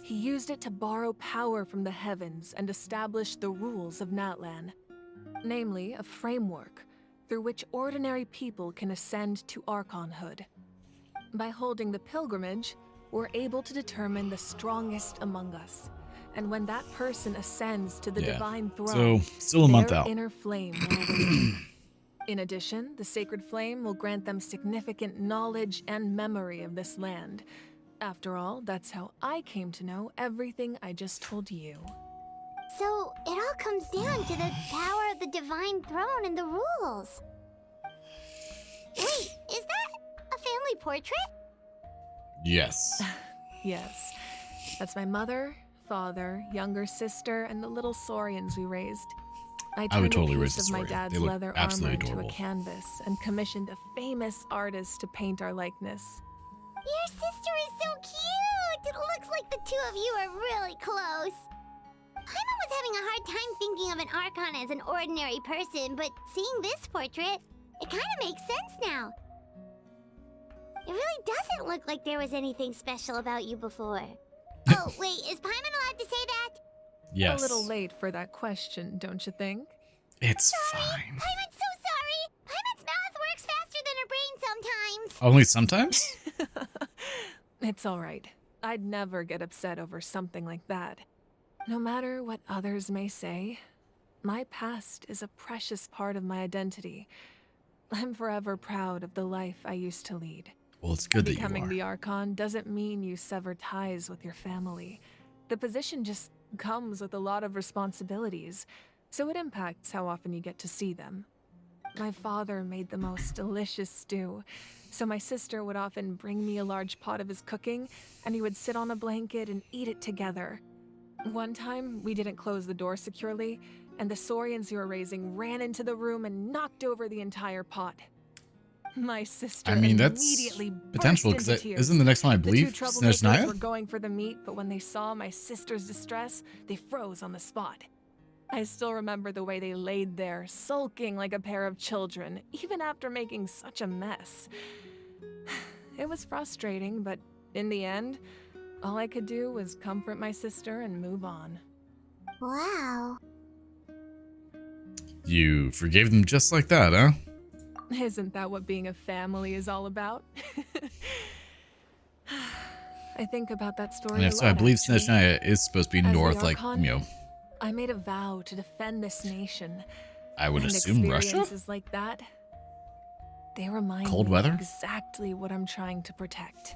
he used it to borrow power from the heavens and establish the rules of Natlan. Namely, a framework through which ordinary people can ascend to Archonhood. By holding the pilgrimage, we're able to determine the strongest among us. And when that person ascends to the divine throne, so still a month their out. inner flame will awaken. In addition, the sacred flame will grant them significant knowledge and memory of this land. After all, that's how I came to know everything I just told you. So, it all comes down to the power of the divine throne and the rules. Wait, is that a family portrait? Yes. Yes. That's my mother, father, younger sister, and the little saurians we raised. I would turned totally a raise piece the of my saurian. dad's They look leather armor absolutely into a adorable. canvas and commissioned a famous artist to paint our likeness. Your sister is so cute! It looks like the two of you are really close. Paimon was having a hard time thinking of an Archon as an ordinary person, but seeing this portrait, it kind of makes sense now. It really doesn't look like there was anything special about you before. Oh, wait, is Paimon allowed to say that? Yes. A little late for that question, don't you think? It's Sorry, fine. Paimon's so sorry! Paimon's mouth works faster than her brain sometimes! Only sometimes? It's all right. I'd never get upset over something like that. No matter what others may say, my past is a precious part of my identity. I'm forever proud of the life I used to lead. Well, it's good that you Becoming are. the Archon doesn't mean you sever ties with your family. The position just comes with a lot of responsibilities, so it impacts how often you get to see them. My father made the most delicious stew, so my sister would often bring me a large pot of his cooking, and he would sit on a blanket and eat it together. One time, we didn't close the door securely, and the saurians you were raising ran into the room and knocked over the entire pot. My sister immediately potential, burst into tears. isn't the next one I The two believe troublemakers Snezhnaya? were going for the meat, but when they saw my sister's distress, they froze on the spot. I still remember the way they laid there, sulking like a pair of children, even after making such a mess. It was frustrating, but in the end, all I could do was comfort my sister and move on. Wow. You forgave them just like that, huh? Isn't that what being a family is all about? I think about that story And a if so, lot, I believe actually. Snezhnaya is supposed to be As the north, like, Archon, you know, I made a vow to defend this nation. I would And assume Russia? experiences like that, they remind Cold me weather? exactly what I'm trying to protect.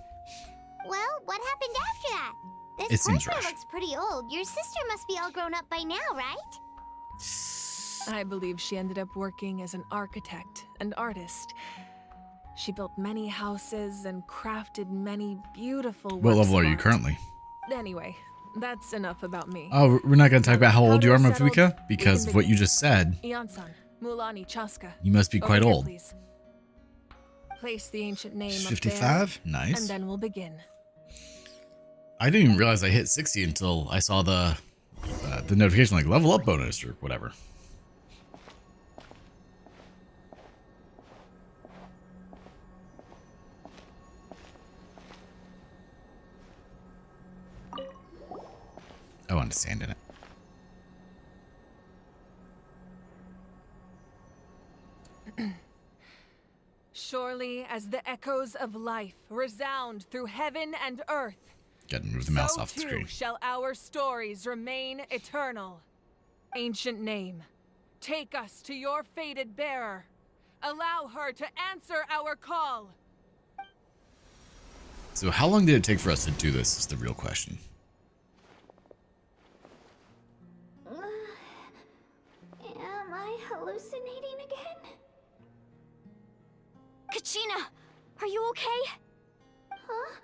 Well, what happened after that? It This seems portrait rushed. looks pretty old. Your sister must be all grown up by now, right? I believe she ended up working as an architect and artist. She built many houses and crafted many beautiful What works level of are you art. currently? Anyway, that's enough about me. Oh, we're not going to talk about how old you are, Powder settled, Mafuka? we Because can of what you begin. just said, Iansan, Mulani Chaska. you must be Over quite here, old. Please. Place the ancient name up there, 55? Nice. and then we'll begin. I didn't even realize I hit 60 until I saw the notification, like, level up bonus or whatever. I want to sand in it. Surely as the echoes of life resound through heaven and earth, Gotta move the mouse so off the too screen. shall our stories remain eternal. Ancient name, take us to your fated bearer. Allow her to answer our call. So how long did it take for us to do this is the real question. Am I hallucinating again? Kachina, are you okay? Huh?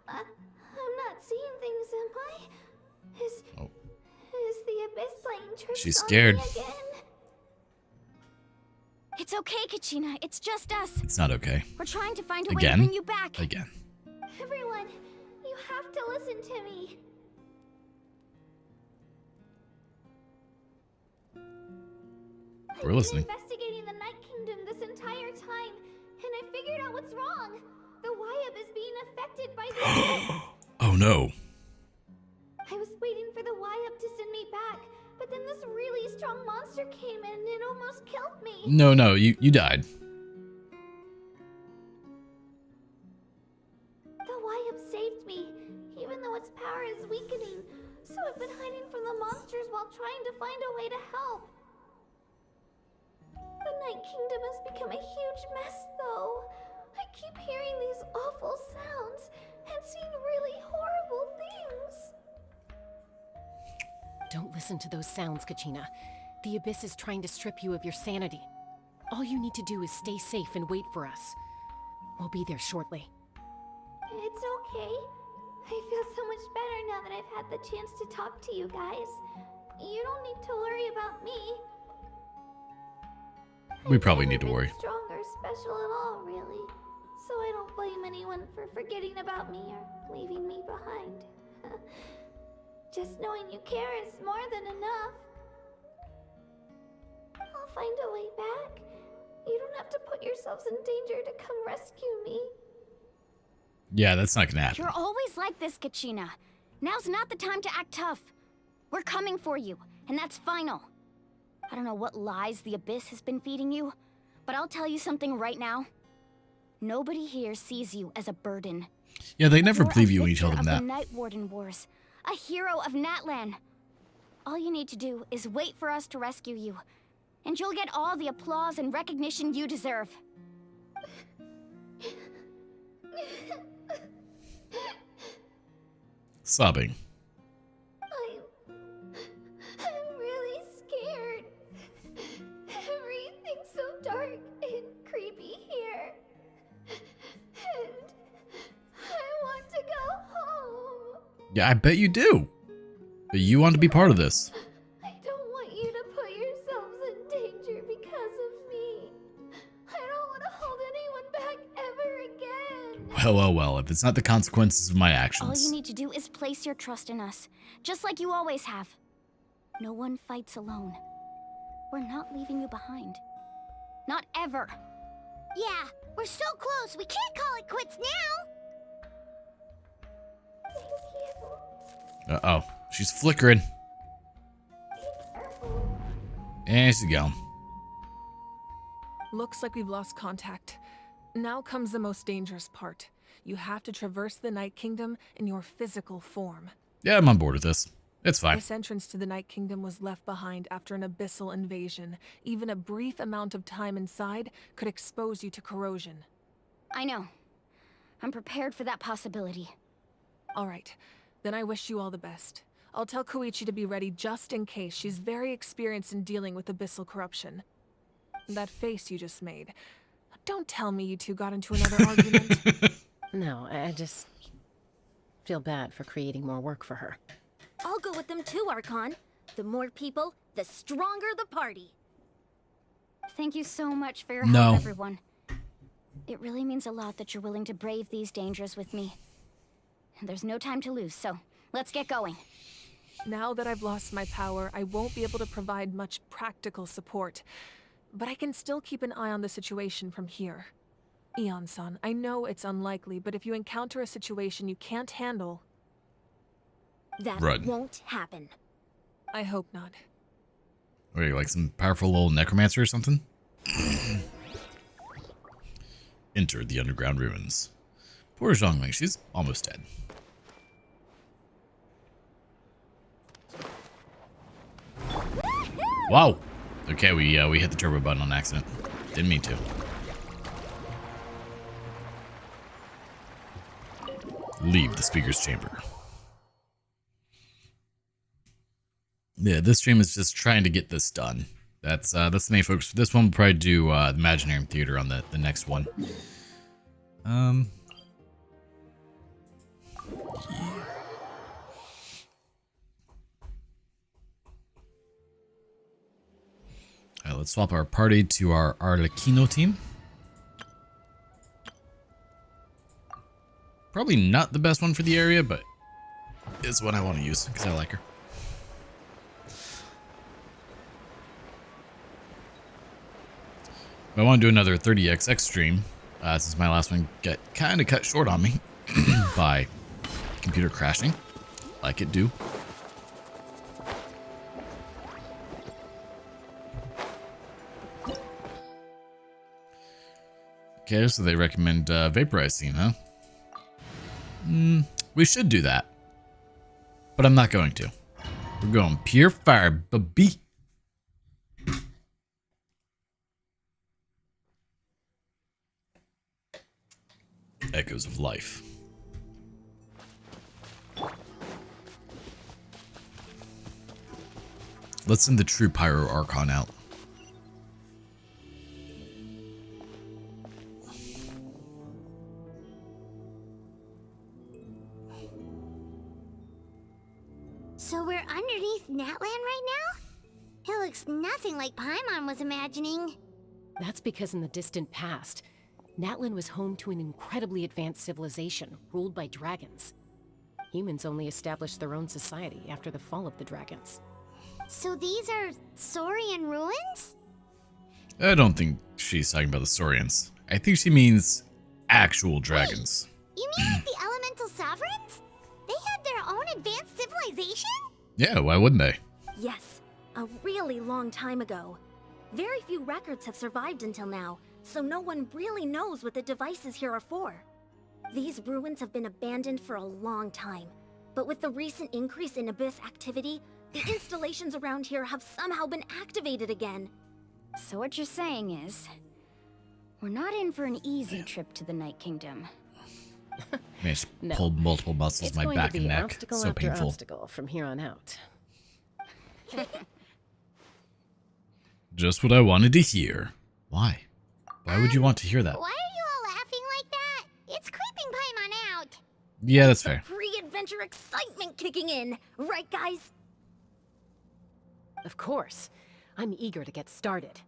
I'm not seeing things, am I? Is the abyss playing tricks She's on scared. me again? It's okay, Kachina. It's just us. It's not okay. We're trying to find a way Again? to bring you back. Again. Everyone, you have to listen to me. We're listening. I've been investigating the Night Kingdom this entire time, and I figured out what's wrong. The Wyab is being affected by the abyss. Oh no. I was waiting for the Wyab to send me back, but then this really strong monster came in and it almost killed me. No, you died. The Wyab saved me, even though its power is weakening. So I've been hiding from the monsters while trying to find a way to help. The Night Kingdom has become a huge mess, though. I keep hearing these awful sounds and seeing really horrible things. Don't listen to those sounds, Kachina. The Abyss is trying to strip you of your sanity. All you need to do is stay safe and wait for us. We'll be there shortly. It's okay. I feel so much better now that I've had the chance to talk to you guys. You don't need to worry about me. We probably need to I've never worry. been strong or special at all, really. So I don't blame anyone for forgetting about me or leaving me behind. Just knowing you care is more than enough. I'll find a way back. You don't have to put yourselves in danger to come rescue me. Yeah, that's not gonna happen. You're always like this, Kachina. Now's not the time to act tough. We're coming for you, and that's final. I don't know what lies the Abyss has been feeding you, but I'll tell you something right now. Nobody here sees you as a burden. Yeah, they never You're believe a you when you tell victor them of that. the Night Warden Wars, a hero of Natlan. All you need to do is wait for us to rescue you, and you'll get all the applause and recognition you deserve. Sobbing. I'm really scared. Everything's so dark and creepy here. And I want to go home. Yeah, I bet you do. But you want to be part of this. I don't want you to put yourselves in danger because of me. I don't want to hold anyone back ever again. Well. If it's not the consequences of my All actions. you need to do is place your trust in us, just like you always have. No one fights alone. We're not leaving you behind. Not ever. Yeah, we're so close. We can't call it quits now. Thank you. Uh-oh. She's flickering. And she's gone. Looks like we've lost contact. Now comes the most dangerous part. You have to traverse the Night Kingdom in your physical form. Yeah, I'm on board with this. It's fine. This entrance to the Night Kingdom was left behind after an abyssal invasion. Even a brief amount of time inside could expose you to corrosion. I know. I'm prepared for that possibility. All right, then I wish you all the best. I'll tell Koichi to be ready just in case. She's very experienced in dealing with abyssal corruption. That face you just made. Don't tell me you two got into another argument. No, I just feel bad for creating more work for her. I'll go with them too, Archon. The more people, the stronger the party. Thank you so much for your No. help, everyone. It really means a lot that you're willing to brave these dangers with me. And there's no time to lose, so let's get going. Now that I've lost my power, I won't be able to provide much practical support. But I can still keep an eye on the situation from here. Eon-san, I know it's unlikely, but if you encounter a situation you can't handle... That Run. won't happen. I hope not. What are you, like some powerful little necromancer or something? Enter the underground ruins. Poor Zhongling, she's almost dead. Wow. Okay, we hit the turbo button on accident. Didn't mean to. Leave the speaker's chamber. Yeah, this stream is just trying to get this done. That's the main focus for this one. We'll probably do the Imaginarium Theater on the next one. Yeah. Alright, let's swap our party to our Arlecchino team. Probably not the best one for the area, but it's what I want to use because I like her. I want to do another 30XX stream since my last one got kind of cut short on me by computer crashing, like it do. Okay, so they recommend vaporized scene, huh? We should do that, but I'm not going to. We're going pure fire, baby. Echoes of life. Let's send the true Pyro Archon out. So we're underneath Natlan right now? It looks nothing like Paimon was imagining. That's because in the distant past, Natlan was home to an incredibly advanced civilization ruled by dragons. Humans only established their own society after the fall of the dragons. So these are Saurian ruins? I don't think she's talking about the Saurians. I think she means actual dragons. Wait, you mean like the elemental sovereigns? They had their own advanced civilization? Yeah, why wouldn't they? Yes, a really long time ago. Very few records have survived until now, so no one really knows what the devices here are for. These ruins have been abandoned for a long time, but with the recent increase in Abyss activity, the installations around here have somehow been activated again. So what you're saying is, we're not in for an easy trip to the Night Kingdom. I just pulled multiple muscles in my back and neck. Obstacle So after painful. obstacle from here on out. Just what I wanted to hear. Why? Why would you want to hear that? Why are you all laughing like that? It's creeping Paimon out. Yeah, that's fair. Pre-adventure excitement kicking in, right guys? Of course. I'm eager to get started.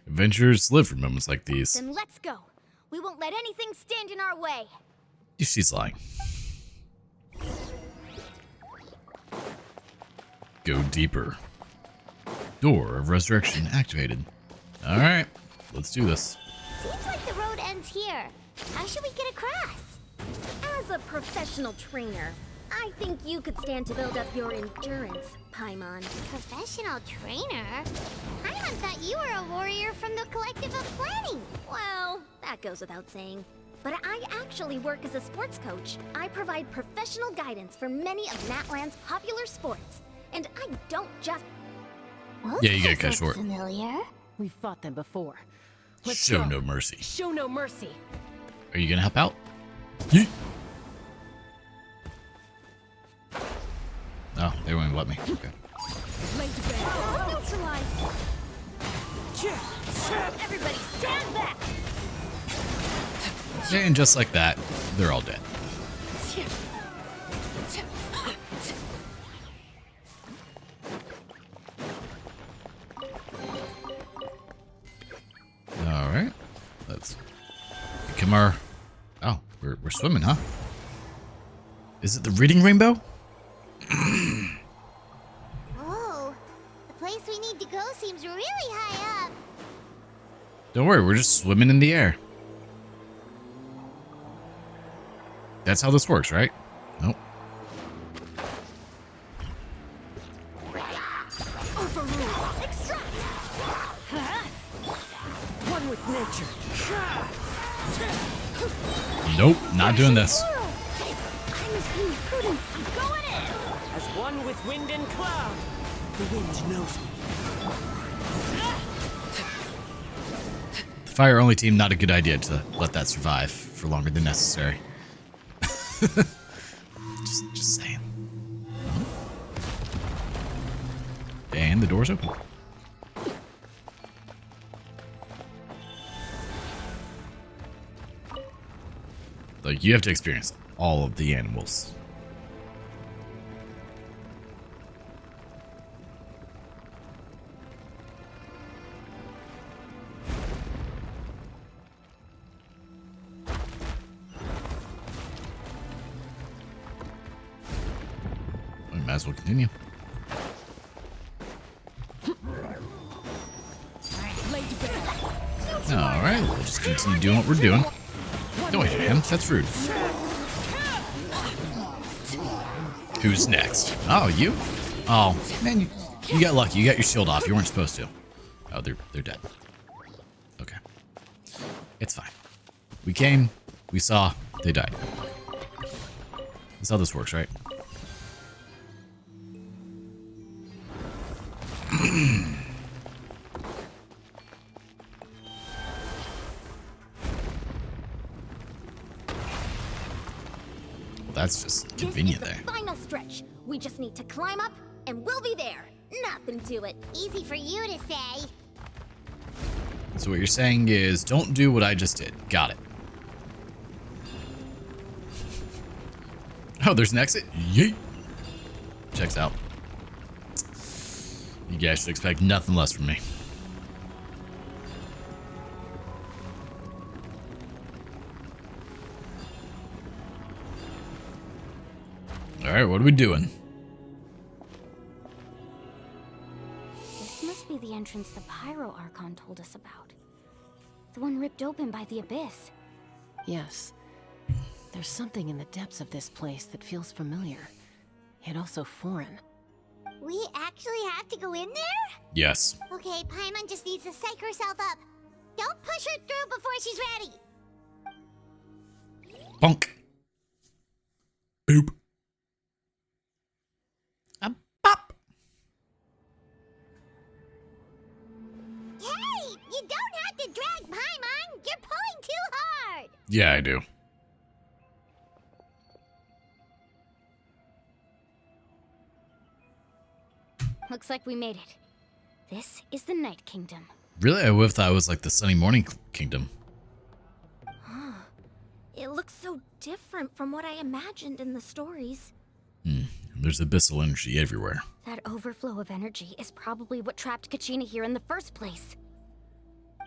Adventurers live for moments like these. Then let's go. We won't let anything stand in our way. She's lying. Go deeper. Door of resurrection activated. Alright, let's do this. Seems like the road ends here. How should we get across? As a professional trainer, I think you could stand to build up your endurance, Paimon. Professional trainer? Paimon thought you were a warrior from the Collective of Planning. Well, that goes without saying. But I actually work as a sports coach. I provide professional guidance for many of Natlan's popular sports. And I don't just... Yeah, you get cut short. Familiar? We've fought them before. Let's Show go. no mercy. Show no mercy. Are you gonna help out? Yeet. Oh, they won't let me. Okay. Neutralize! Everybody stand back! And just like that, they're all dead. Alright. Let's become our... Oh, we're swimming, huh? Is it the reading rainbow? Whoa. The place we need to go seems really high up. Don't worry, we're just swimming in the air. That's how this works, right? Nope. Overrule! Extract! One with nature. Nope, not doing this. I was being prudent. Going in! As one with wind and cloud. The wind knows me. Fire only team, not a good idea to let that survive for longer than necessary. just saying. And the door's open. Like, you have to experience all of the animals. We might as well continue. Alright, we'll just continue doing what we're doing. Don't hit him, that's rude. Who's next? Oh, you? Oh, man, you got lucky. You got your shield off. You weren't supposed to. Oh, they're dead. Okay. It's fine. We came, we saw, they died. That's how this works, right? That's just convenient there. This is the final stretch. We just need to climb up, and we'll be there. Nothing to it. Easy for you to say. So what you're saying is, don't do what I just did. Got it. Oh, there's an exit? Yeet. Checks out. You guys should expect nothing less from me. Alright, what are we doing? This must be the entrance the Pyro Archon told us about. The one ripped open by the Abyss. Yes. There's something in the depths of this place that feels familiar, yet also foreign. We actually have to go in there? Yes. Okay, Paimon just needs to psych herself up. Don't push her through before she's ready. Bonk. Boop. Pop. Hey, you don't have to drag Paimon. You're pulling too hard. Yeah, I do. Looks like we made it. This is the Night Kingdom. Really? I would have thought it was like the Sunny Morning Kingdom. It looks so different from what I imagined in the stories. There's abyssal energy everywhere. That overflow of energy is probably what trapped Kachina here in the first place.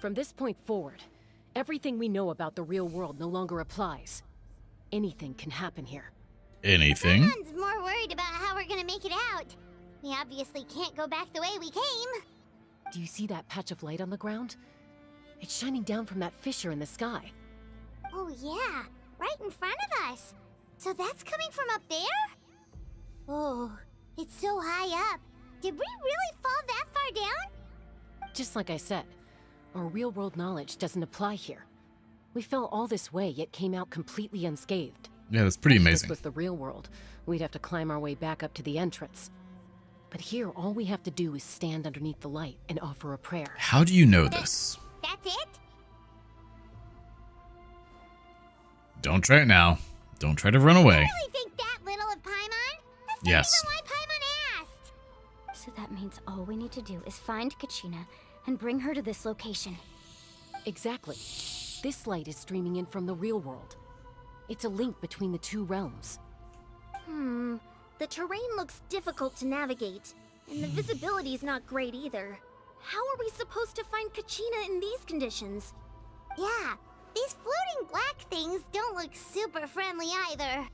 From this point forward, everything we know about the real world no longer applies. Anything can happen here. Anything? Paimon's more worried about how we're gonna make it out. We obviously can't go back the way we came. Do you see that patch of light on the ground? It's shining down from that fissure in the sky. Oh yeah, right in front of us. So that's coming from up there? Oh, it's so high up. Did we really fall that far down? Just like I said, our real-world knowledge doesn't apply here. We fell all this way, yet came out completely unscathed. Yeah, that's pretty If amazing. this was the real world, we'd have to climb our way back up to the entrance. But here, all we have to do is stand underneath the light and offer a prayer. How do you know this? That's it? Don't try it now. Don't try to run away. You really think that little of Paimon? That's not Yes. even why Paimon asked. So that means all we need to do is find Kachina and bring her to this location. Exactly. This light is streaming in from the real world. It's a link between the two realms. The terrain looks difficult to navigate, and the visibility's not great either. How are we supposed to find Kachina in these conditions? Yeah, these floating black things don't look super friendly either.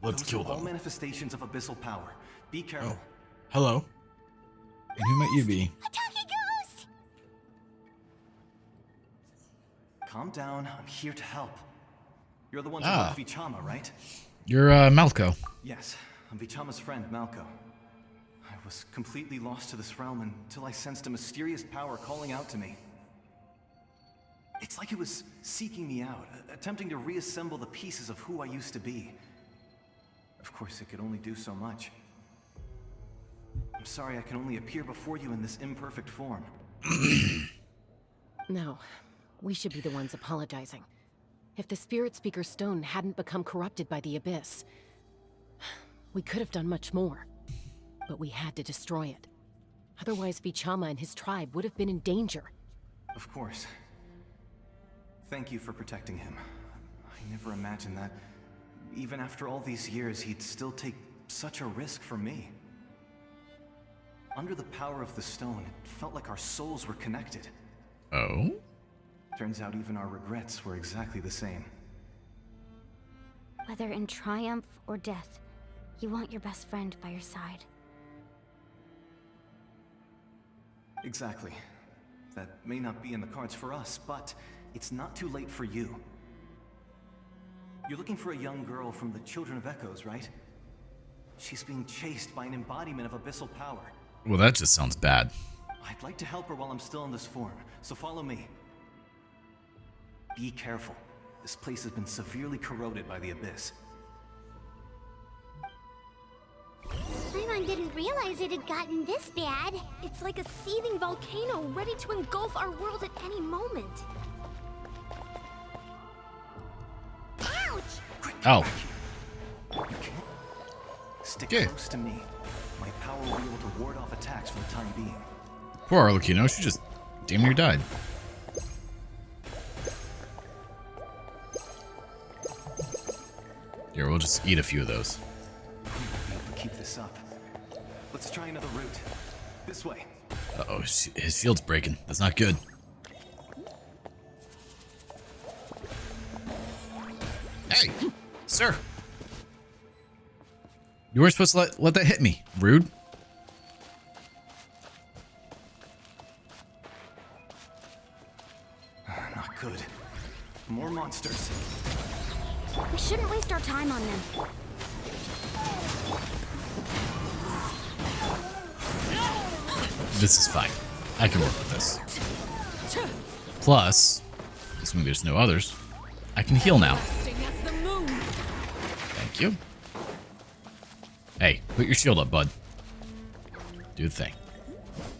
Let's Those kill are all them. manifestations of abyssal power. Be careful. Hello. And who might you be? A talking ghost! Calm down. I'm here to help. You're the ones about Vichama, right? You're Malco. Yes, I'm Vichama's friend, Malco. I was completely lost to this realm until I sensed a mysterious power calling out to me. It's like it was seeking me out, attempting to reassemble the pieces of who I used to be. Of course, it could only do so much. I'm sorry I can only appear before you in this imperfect form. No, We should be the ones apologizing. If the Spirit Speaker's stone hadn't become corrupted by the Abyss, we could have done much more. But we had to destroy it. Otherwise, Vichama and his tribe would have been in danger. Of course. Thank you for protecting him. I never imagined that, even after all these years, he'd still take such a risk for me. Under the power of the stone, it felt like our souls were connected. Oh? Turns out even our regrets were exactly the same. Whether in triumph or death, you want your best friend by your side. Exactly. That may not be in the cards for us, but it's not too late for you. You're looking for a young girl from the Children of Echoes, right? She's being chased by an embodiment of abyssal power. Well, that just sounds bad. I'd like to help her while I'm still in this form, so follow me. Be careful. This place has been severely corroded by the Abyss. Paimon didn't realize it had gotten this bad. It's like a seething volcano ready to engulf our world at any moment. Ouch! Oh. You can't. Stick Okay. close to me. My power will be able to ward off attacks for the time being. Poor Arlecchino, she just damn near died. Here, we'll just eat a few of those. We won't be able to keep this up. Let's try another route. This way. Uh-oh, his shield's breaking. That's not good. Hey, sir. You weren't supposed to let that hit me. Rude. Not good. More monsters. We shouldn't waste our time on them. This is fine. I can work with this. Plus, assuming there's no others, I can heal now. Thank you. Hey, put your shield up, bud. Do the thing.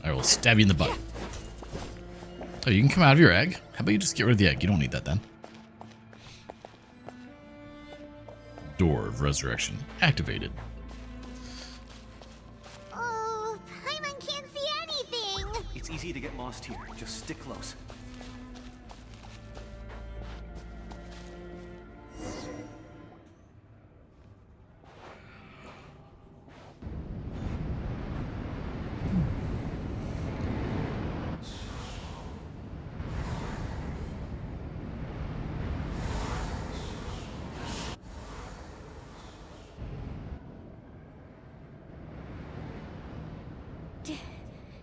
I will stab you in the butt. Oh, you can come out of your egg? How about you just get rid of the egg? You don't need that then. Door of Resurrection activated. Oh, Paimon can't see anything. It's easy to get lost here. Just stick close.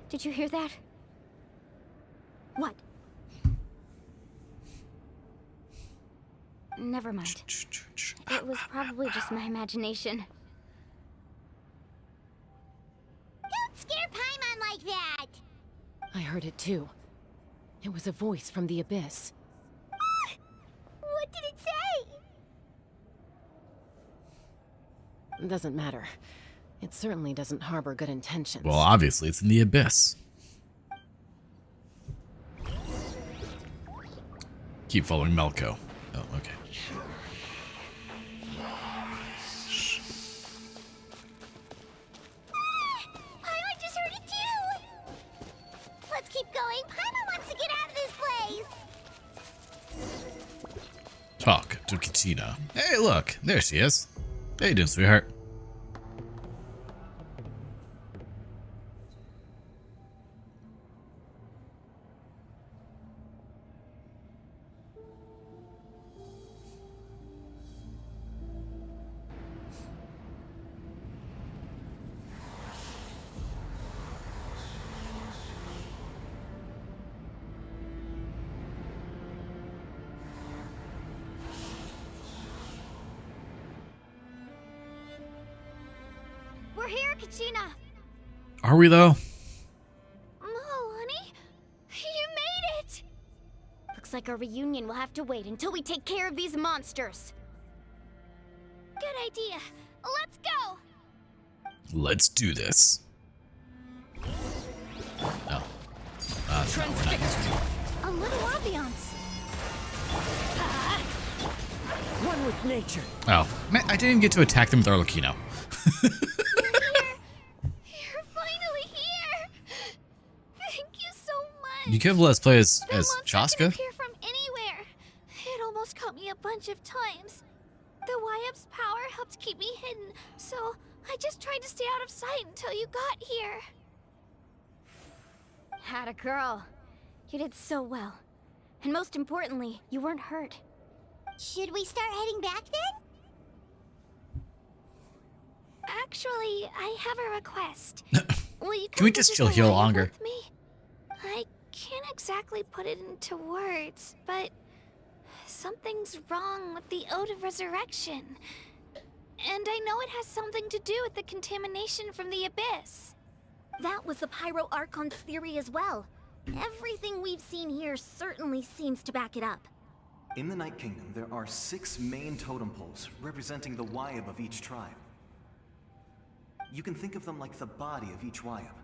Did you hear that? What? Never mind. It was probably just my imagination. Don't scare Paimon like that. I heard it too. It was a voice from the Abyss. What did it say? Doesn't matter. It certainly doesn't harbor good intentions. Well, obviously, it's in the Abyss. Keep following Melko. Oh, okay. Paimon just heard it too. Let's keep going. Paimon wants to get out of this place. Talk to Katina. Hey, look. There she is. How you doing, sweetheart? We're here, Kachina. Are we, though? No, honey. You made it. Looks like our reunion will have to wait until we take care of these monsters. Good idea. Let's go. Let's do this. Oh. No, we're not. A little ambiance. one with nature. Oh, man, I didn't even get to attack them with Arlecchino. You're finally here! Thank you so much! You could have let us play as That monster can Chaska. appear from anywhere. It almost caught me a bunch of times. The Wyap's power helped keep me hidden, so I just tried to stay out of sight until you got here. Atta girl. You did so well. And most importantly, you weren't hurt. Should we start heading back then? Actually, I have a request. Will you Can we come just visit chill the here Wyap longer? with me? I can't exactly put it into words, but something's wrong with the Ode of Resurrection. And I know it has something to do with the contamination from the Abyss. That was the Pyro Archon's theory as well. Everything we've seen here certainly seems to back it up. In the Night Kingdom, there are 6 main totem poles representing the Wyap of each tribe. You can think of them like the body of each Wyap.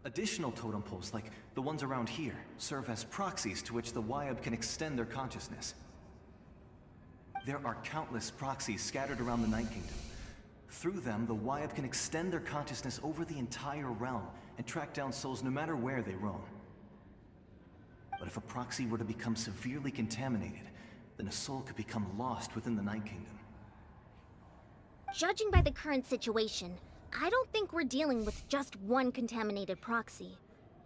Additional totem poles, like the ones around here, serve as proxies to which the Wyap can extend their consciousness. There are countless proxies scattered around the Night Kingdom. Through them, the Wyap can extend their consciousness over the entire realm and track down souls no matter where they roam. But if a proxy were to become severely contaminated, then a soul could become lost within the Night Kingdom. Judging by the current situation, I don't think we're dealing with just one contaminated proxy.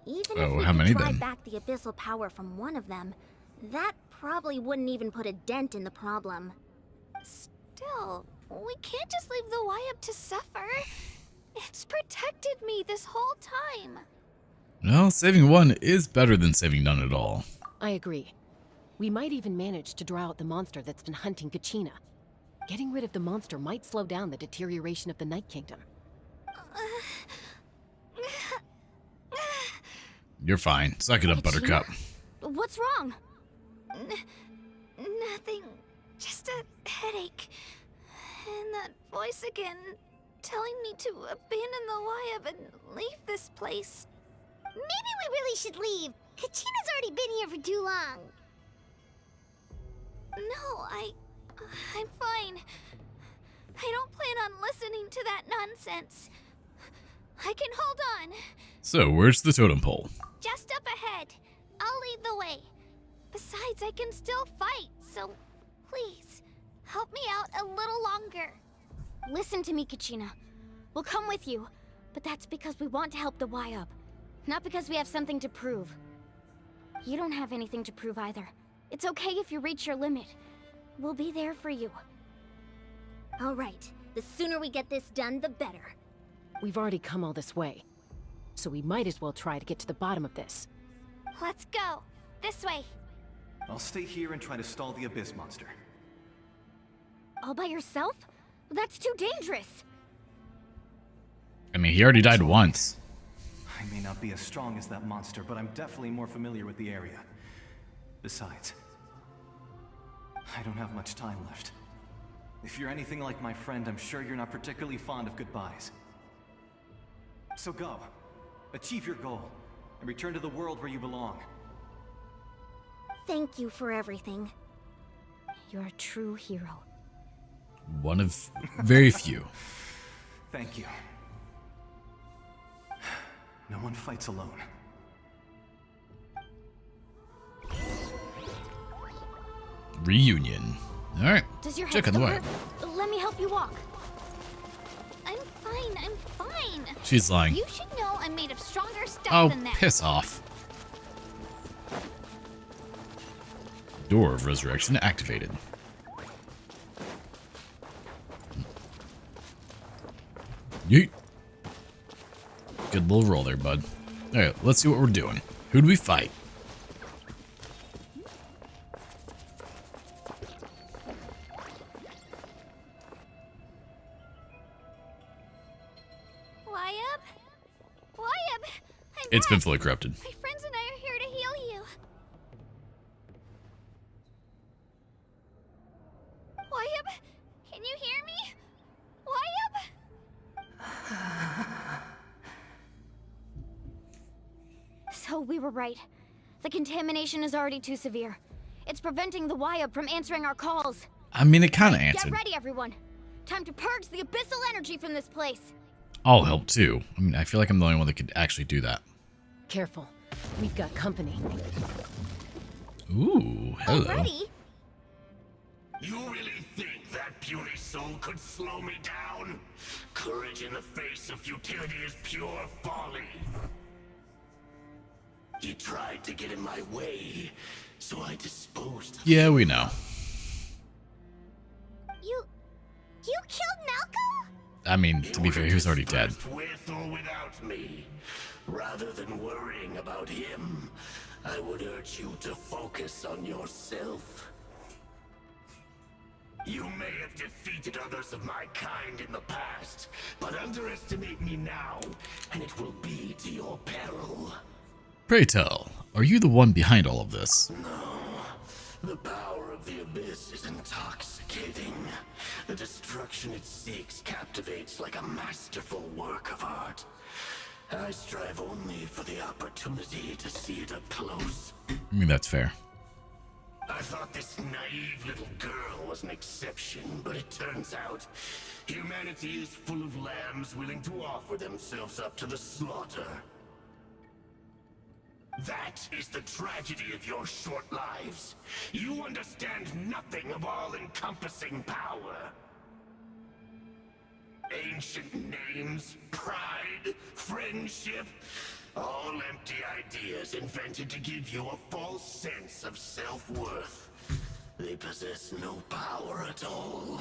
Even if we how could many drive then? back the abyssal power from one of them, that probably wouldn't even put a dent in the problem. Still, we can't just leave the Wyap to suffer. It's protected me this whole time. Well, saving one is better than saving none at all. I agree. We might even manage to draw out the monster that's been hunting Kachina. Getting rid of the monster might slow down the deterioration of the Night Kingdom. You're fine. Suck it up, Buttercup. What's wrong? Nothing. Just a headache. And that voice again, telling me to abandon the Wyap and leave this place. Maybe we really should leave. Kachina's already been here for too long. No, I'm fine. I don't plan on listening to that nonsense. I can hold on. So, where's the totem pole? Just up ahead. I'll lead the way. Besides, I can still fight, so please, help me out a little longer. Listen to me, Kachina. We'll come with you, but that's because we want to help the Wyap, not because we have something to prove. You don't have anything to prove either. It's okay if you reach your limit. We'll be there for you. All right, the sooner we get this done, the better. We've already come all this way, so we might as well try to get to the bottom of this. Let's go. This way. I'll stay here and try to stall the Abyss monster. All by yourself? That's too dangerous. I mean, he already died once. I may not be as strong as that monster, but I'm definitely more familiar with the area. Besides, I don't have much time left. If you're anything like my friend, I'm sure you're not particularly fond of goodbyes. So go. Achieve your goal, and return to the world where you belong. Thank you for everything. You're a true hero. One of very few. Thank you. No one fights alone. Reunion. Alright, Does your head check on the still way. hurt? Let me help you walk. I'm fine. She's lying. You should know I'm made of stronger stuff Oh, than that. piss off. Door of Resurrection activated. Yeet. Good little roll there, bud. Alright, let's see what we're doing. Who do we fight? Wyap, It's been fully corrupted. my friends and I are here to heal you. Wyap, can you hear me? Wyap? So we were right. The contamination is already too severe. It's preventing the Wyap from answering our calls. I mean, it kind of Get answered. ready, everyone. Time to purge the abyssal energy from this place. I'll help too. I mean, I feel like I'm the only one that could actually do that. Careful. We've got company. Ooh, hello. Already? You really think that puny soul could slow me down? Courage in the face of futility is pure folly. He tried to get in my way, so I disposed of Yeah, we know. You killed Malco? I mean, to be fair, he was already dead. with or without me. Rather than worrying about him, I would urge you to focus on yourself. You may have defeated others of my kind in the past, but underestimate me now, and it will be to your peril. Pray tell, are you the one behind all of this? No. The power of the abyss is intoxicating. The destruction it seeks captivates like a masterful work of art. I strive only for the opportunity to see it up close. I mean, that's fair. I thought this naive little girl was an exception, but it turns out humanity is full of lambs willing to offer themselves up to the slaughter. That is the tragedy of your short lives. You understand nothing of all-encompassing power. Ancient names, pride, friendship, all empty ideas invented to give you a false sense of self-worth. They possess no power at all.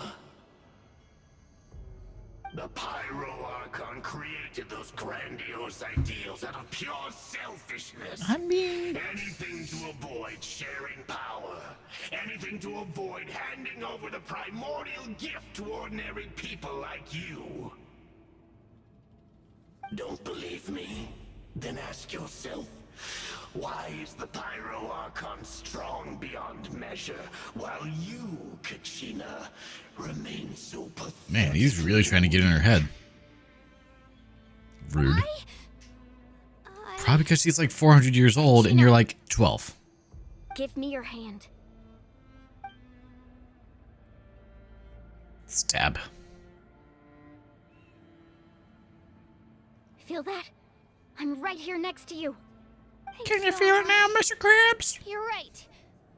The Pyro Archon created those grandiose ideals out of pure selfishness. I mean... Anything to avoid sharing power. Anything to avoid handing over the primordial gift to ordinary people like you. Don't believe me? Then ask yourself, why is the Pyro Archon strong beyond measure, while you, Kachina, remain so pathetic? Man, he's really trying to get in her head. Rude. Probably because she's like 400 years old and you're like 12. Give me your hand. Stab. Feel that? I'm right here next to you. Can you feel it now, Mr. Krabs? You're right.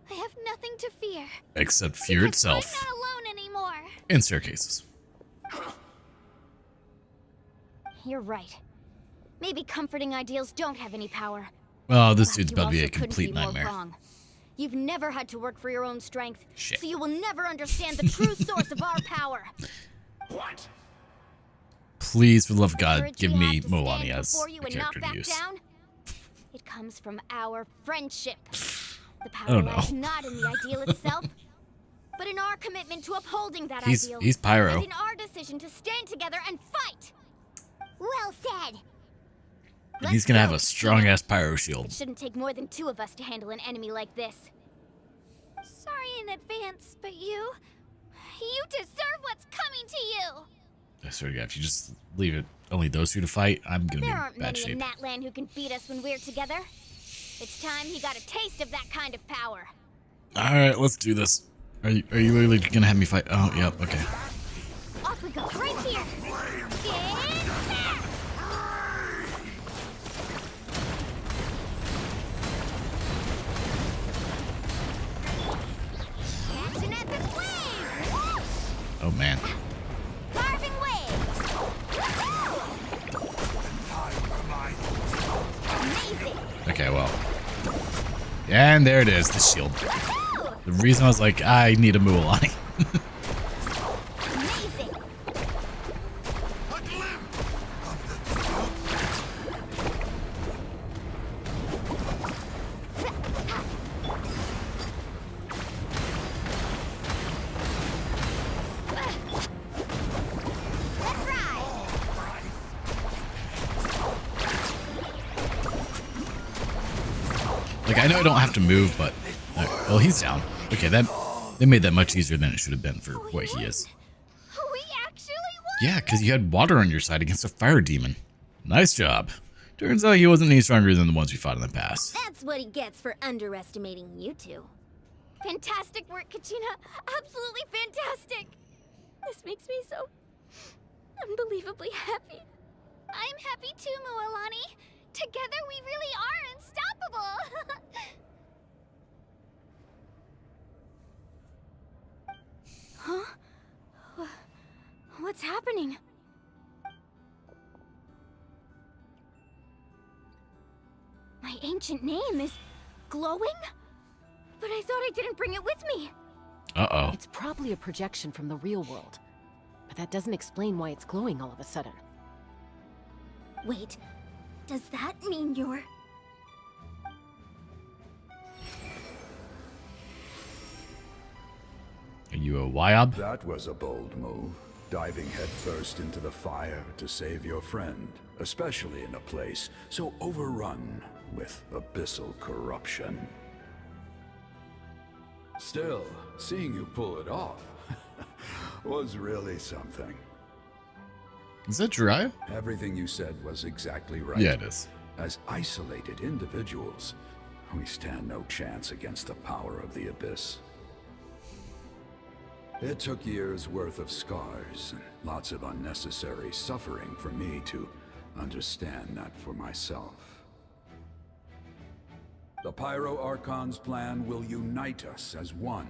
I have nothing to fear. Except fear itself. I'm not alone anymore. In staircases. You're right. Maybe comforting ideals don't have any power. Oh, this But dude's you about to be a also couldn't complete more nightmare. wrong. You've never had to work for your own strength, Shit. so you will never understand the true source of our power. What? Please, for the love of God, Courage give we me have to stand Molani as before you a and not character to back use. down. It comes from our friendship. The I power don't lies know. not in the ideal itself, but in our commitment to upholding that He's ideal. Pyro. And in our decision to stand together and fight. Well said. And he's gonna have a strong ass pyro shield. It shouldn't take more than two of us to handle an enemy like this. Sorry in advance, but you deserve what's coming to you. I swear to God, if you just leave it only those two to fight, I'm gonna be There in aren't bad many in shape. that land who can beat us when we're together. It's time he got a taste of that kind of power. All right, let's do this. Are you literally gonna have me fight? Oh, yep. Okay. Off we go, right here. Get back! Catch an epic wave! Oh man. Carving waves! Amazing! Okay, well. And there it is, the shield. The reason I was like, I need a Mualani. Amazing! Let's ride! Like, I know I don't have to move, but... well, he's down. Okay, they made that much easier than it should have been for what he is. We actually won! Yeah, because you had water on your side against a fire demon. Nice job. Turns out he wasn't any stronger than the ones we fought in the past. That's what he gets for underestimating you two. Fantastic work, Kachina. Absolutely fantastic. This makes me so unbelievably happy. I'm happy too, Mualani. Together we really are unstoppable. Huh? What's happening? My ancient name is glowing? But I thought I didn't bring it with me. Uh-oh. It's probably a projection from the real world. But that doesn't explain why it's glowing all of a sudden. Wait, does that mean you're... Are you a Wyob? That was a bold move. Diving headfirst into the fire to save your friend, especially in a place so overrun with abyssal corruption. Still, seeing you pull it off was really something. Is that Jiraiya? Everything you said was exactly right. Yeah, it is. As isolated individuals, we stand no chance against the power of the Abyss. It took years' worth of scars and lots of unnecessary suffering for me to understand that for myself. The Pyro Archon's plan will unite us as one.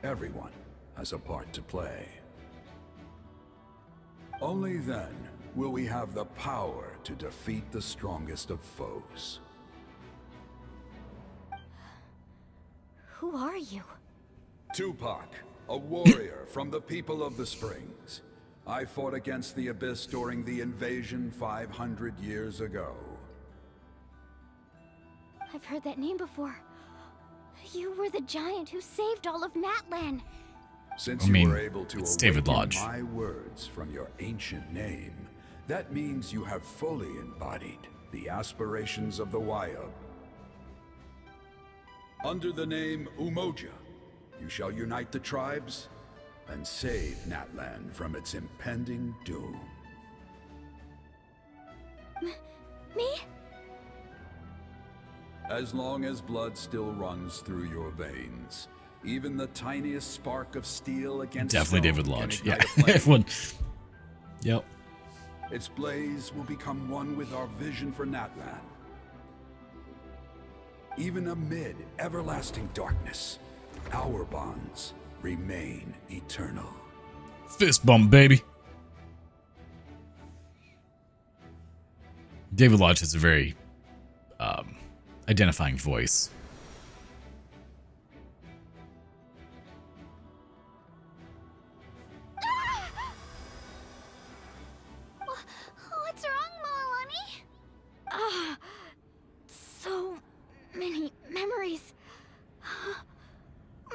Everyone has a part to play. Only then will we have the power to defeat the strongest of foes. Who are you? Tupac, a warrior from the people of the Springs. I fought against the Abyss during the invasion 500 years ago. I've heard that name before. You were the giant who saved all of Natlan. Since you were able to it's David awaken Lodge. my words from your ancient name, that means you have fully embodied the aspirations of the Wyob. Under the name Umoja, you shall unite the tribes and save Natlan from its impending doom. Me? As long as blood still runs through your veins, even the tiniest spark of steel against Definitely stone David Lodge. can Yeah, ignite a flame. everyone. Yep. Its blaze will become one with our vision for Natlan. Even amid everlasting darkness, our bonds remain eternal. Fist bump, baby. David Lodge has a very identifying voice. What's wrong, Moalani? Ah, so many memories.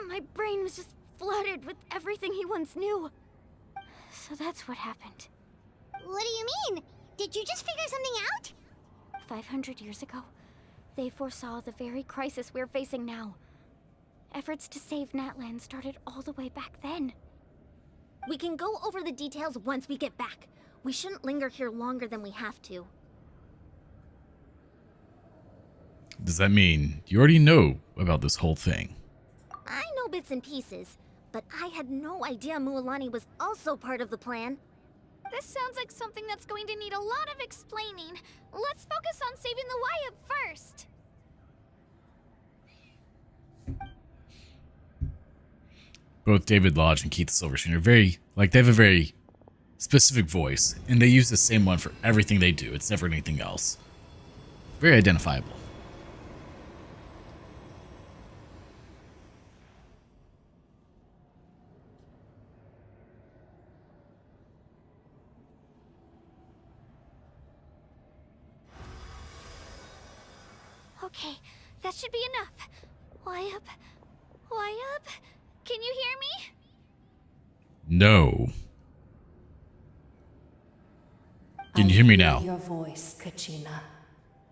My brain was just flooded with everything he once knew. So that's what happened. What do you mean? Did you just figure something out? 500 years ago, they foresaw the very crisis we're facing now. Efforts to save Natlan started all the way back then. We can go over the details once we get back. We shouldn't linger here longer than we have to. Does that mean you already know about this whole thing? I know bits and pieces, but I had no idea Mualani was also part of the plan. This sounds like something that's going to need a lot of explaining. Let's focus on saving the Wyob first. Both David Lodge and Keith Silverstein are very, they have a very specific voice, and they use the same one for everything they do. It's never anything else. Very identifiable. Okay, that should be enough. Wyob? Wyob? Can you hear me? No. Can you hear me now? Your voice, Kachina,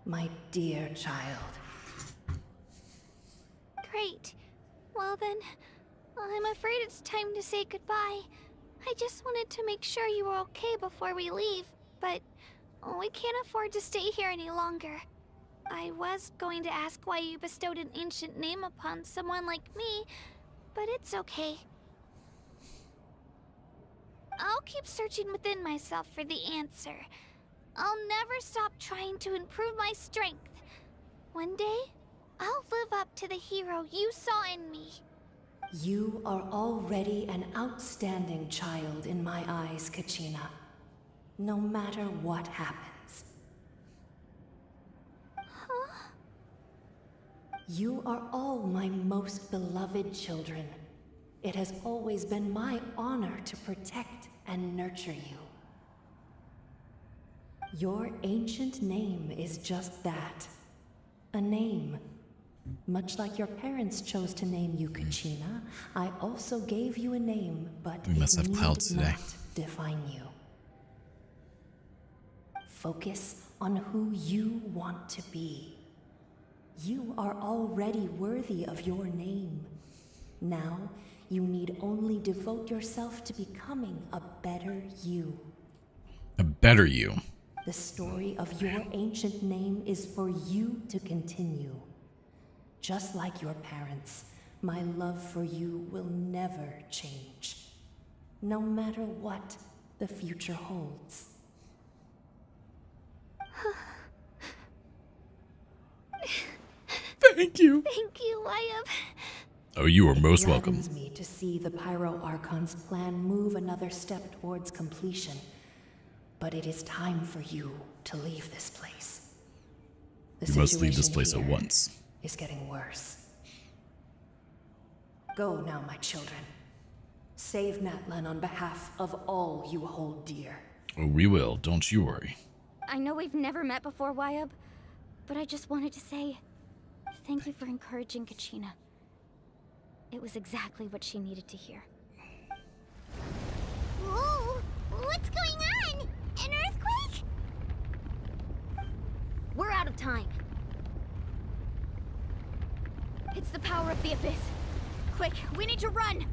my dear child. Great. Well then, I'm afraid it's time to say goodbye. I just wanted to make sure you were okay before we leave, but we can't afford to stay here any longer. I was going to ask why you bestowed an ancient name upon someone like me, but it's okay. I'll keep searching within myself for the answer. I'll never stop trying to improve my strength. One day, I'll live up to the hero you saw in me. You are already an outstanding child in my eyes, Kachina. No matter what happens. Huh? You are all my most beloved children. It has always been my honor to protect and nurture you. Your ancient name is just that. A name. Much like your parents chose to name you Kachina, I also gave you a name, but We must it have clouds need today. not define you. Focus on who you want to be. You are already worthy of your name. Now, you need only devote yourself to becoming a better you. A better you. The story of your ancient name is for you to continue. Just like your parents, my love for you will never change. No matter what the future holds. Thank you. Thank you, Wyatt. Oh, you are most It welcome. gladdens me to see the Pyro Archon's plan move another step towards completion. But it is time for you to leave this place. The You must leave this situation place at here once. is getting worse. Go now, my children. Save Natlan on behalf of all you hold dear. Oh, we will. Don't you worry. I know we've never met before, Wyatt, but I just wanted to say thank you for encouraging Kachina. It was exactly what she needed to hear. Whoa! What's going on? An earthquake? We're out of time. It's the power of the Abyss. Quick, we need to run!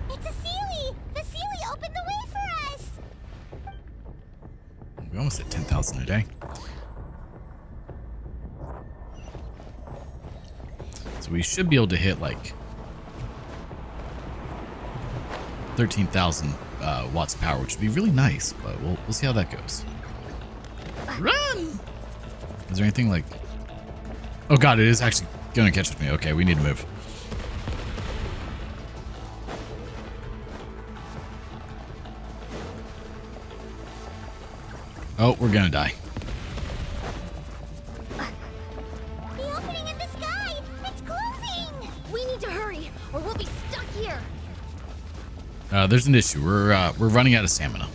It's a Sealy! The Sealy opened the way for us! We almost hit 10,000 a day. So we should be able to hit like 13,000 watts of power, which would be really nice, but we'll see how that goes. Run! Is there anything like... Oh god, it is actually gonna catch with me. Okay, we need to move. Oh, we're gonna die. The opening in the sky! It's closing! We need to hurry, or we'll be stuck here! There's an issue. We're running out of stamina.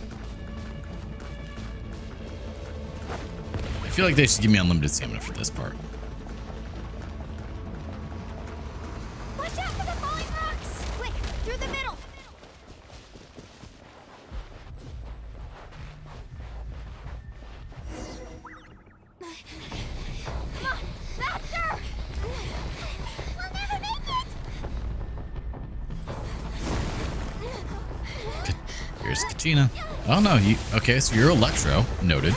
I feel like they should give me unlimited stamina for this part. Watch out for the falling rocks! Quick, through the middle! Come on, faster! We'll never make it! Here's Kachina. Oh no, okay, so you're Electro. Noted.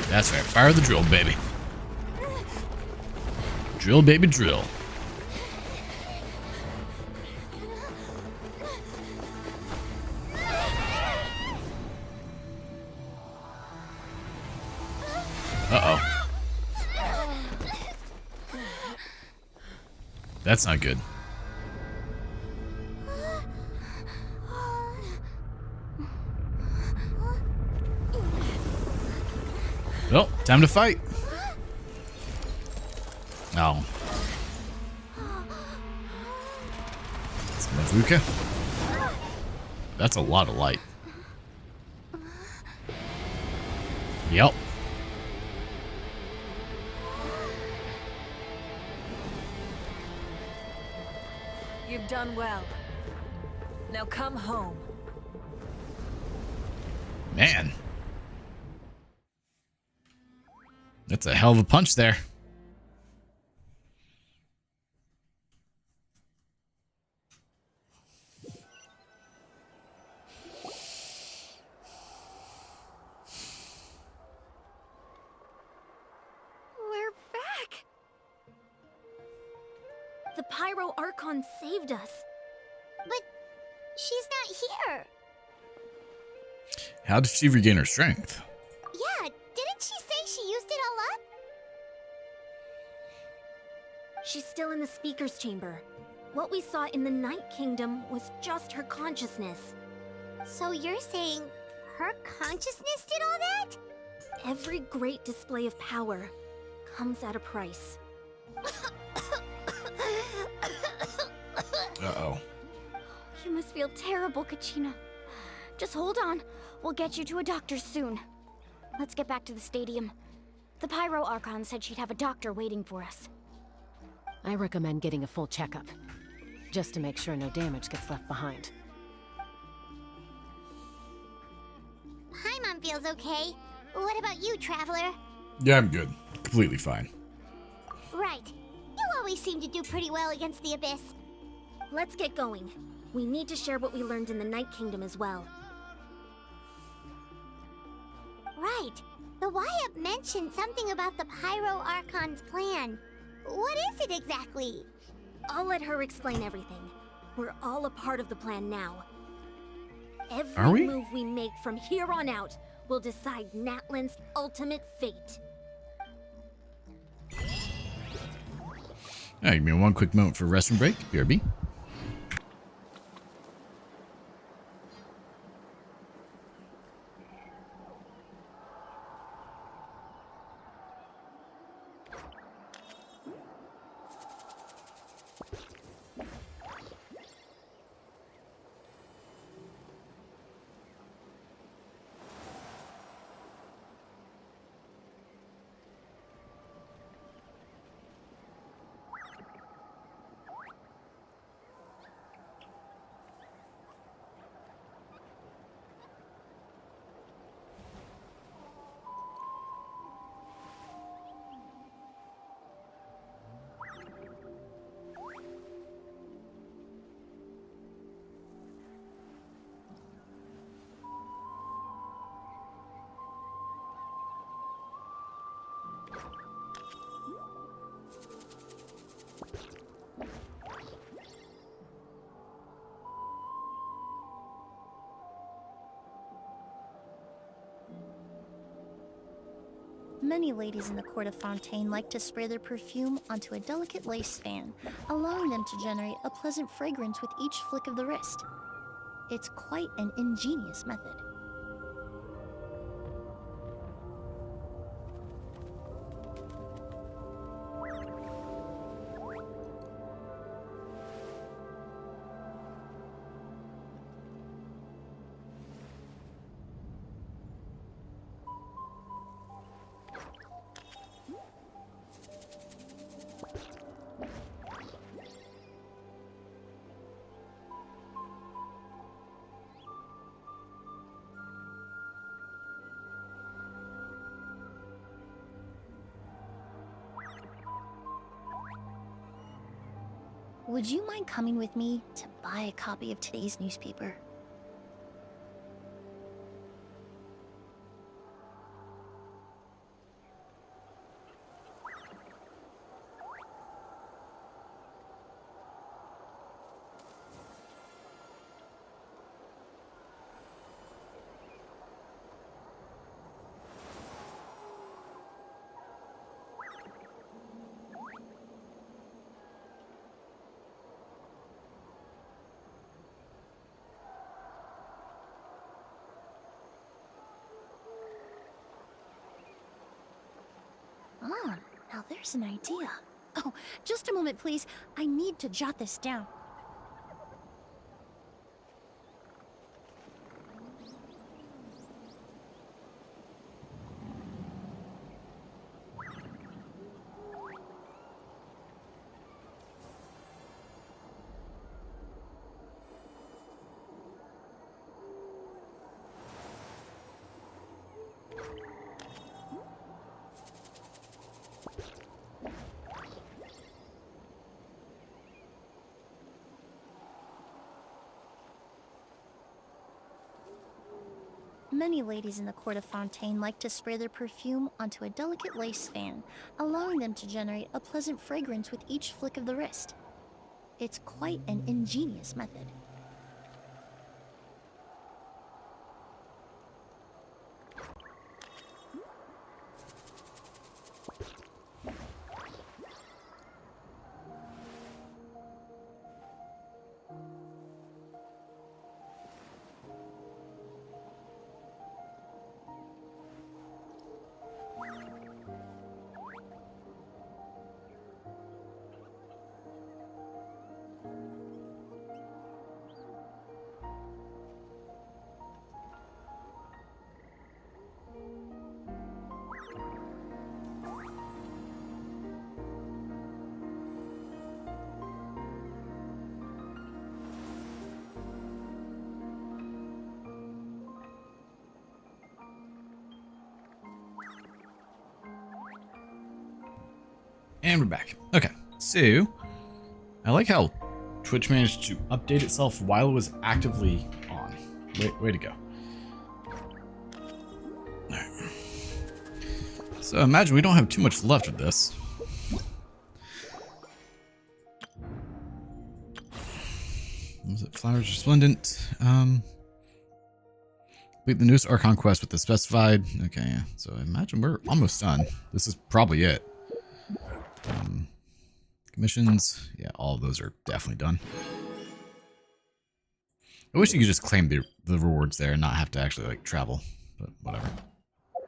That's right, fire the drill, baby. Drill, baby, drill. Uh-oh. That's not good. Well, time to fight. Oh. It's Mavuka. That's a lot of light. Yep. You've done well. Now come home. Man. That's a hell of a punch there. Pyro Archon saved us. But she's not here. How did she regain her strength? Yeah, didn't she say she used it all up? She's still in the speaker's chamber. What we saw in the Night Kingdom was just her consciousness. So you're saying her consciousness did all that? Every great display of power comes at a price. Uh-oh. You must feel terrible, Kachina. Just hold on. We'll get you to a doctor soon. Let's get back to the stadium. The Pyro Archon said she'd have a doctor waiting for us. I recommend getting a full checkup, just to make sure no damage gets left behind. Paimon feels okay. What about you, Traveler? Yeah, I'm good. Completely fine. Right. You always seem to do pretty well against the Abyss. Let's get going. We need to share what we learned in the Night Kingdom as well. Right. The Y-Up mentioned something about the Pyro Archon's plan. What is it exactly? I'll let her explain everything. We're all a part of the plan now. Are we? Every move we make from here on out will decide Natlan's ultimate fate. Alright, give me one quick moment for restroom break. BRB. Many ladies in the court of Fontaine like to spray their perfume onto a delicate lace fan, allowing them to generate a pleasant fragrance with each flick of the wrist. It's quite an ingenious method. Would you mind coming with me to buy a copy of today's newspaper? Ah, now there's an idea. Oh, just a moment, please. I need to jot this down. Many ladies in the court of Fontaine like to spray their perfume onto a delicate lace fan, allowing them to generate a pleasant fragrance with each flick of the wrist. It's quite an ingenious method. And we're back. Okay, so I like how Twitch managed to update itself while it was actively on. Way to go. Alright. So imagine we don't have too much left of this. Was it Flowers Resplendent? Complete the newest Archon quest with the specified. Okay, yeah. So I imagine we're almost done. This is probably it. Commissions, yeah, all of those are definitely done. I wish you could just claim the rewards there and not have to actually like travel, but whatever. All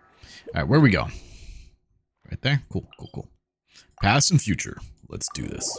right, where are we going? Right there. Cool. Past and future. Let's do this.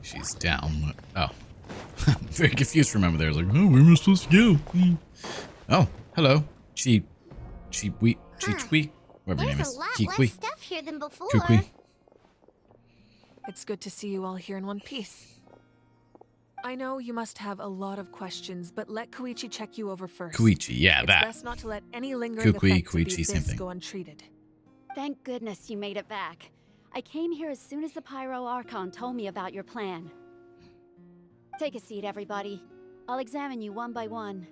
She's down. Oh. I'm very confused for a moment there. I was like, oh, where am I supposed to go? Oh, hello. Chi whatever your name is. There's a lot Kikwi. less stuff here than before. Kukwi. It's good to see you all here in one piece. I know you must have a lot of questions, but let Koichi check you over first. Koichi, yeah, it's that. Best not to let any lingering Kukwi, effects of the Koichi, same abyss thing. go untreated. Thank goodness you made it back. I came here as soon as the Pyro Archon told me about your plan. Take a seat, everybody. I'll examine you one by one.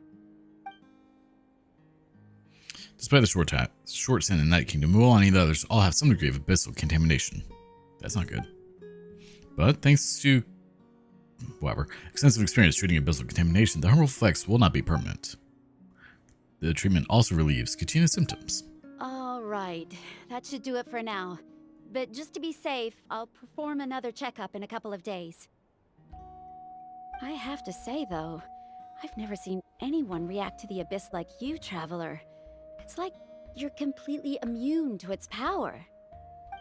Despite the short stint in the Night Kingdom, Mulan and the others all have some degree of abyssal contamination. That's not good. But thanks to extensive experience treating abyssal contamination, the harmful effects will not be permanent. The treatment also relieves Kachina's symptoms. All right, that should do it for now. But just to be safe, I'll perform another checkup in a couple of days. I have to say, though, I've never seen anyone react to the abyss like you, Traveler. It's like you're completely immune to its power.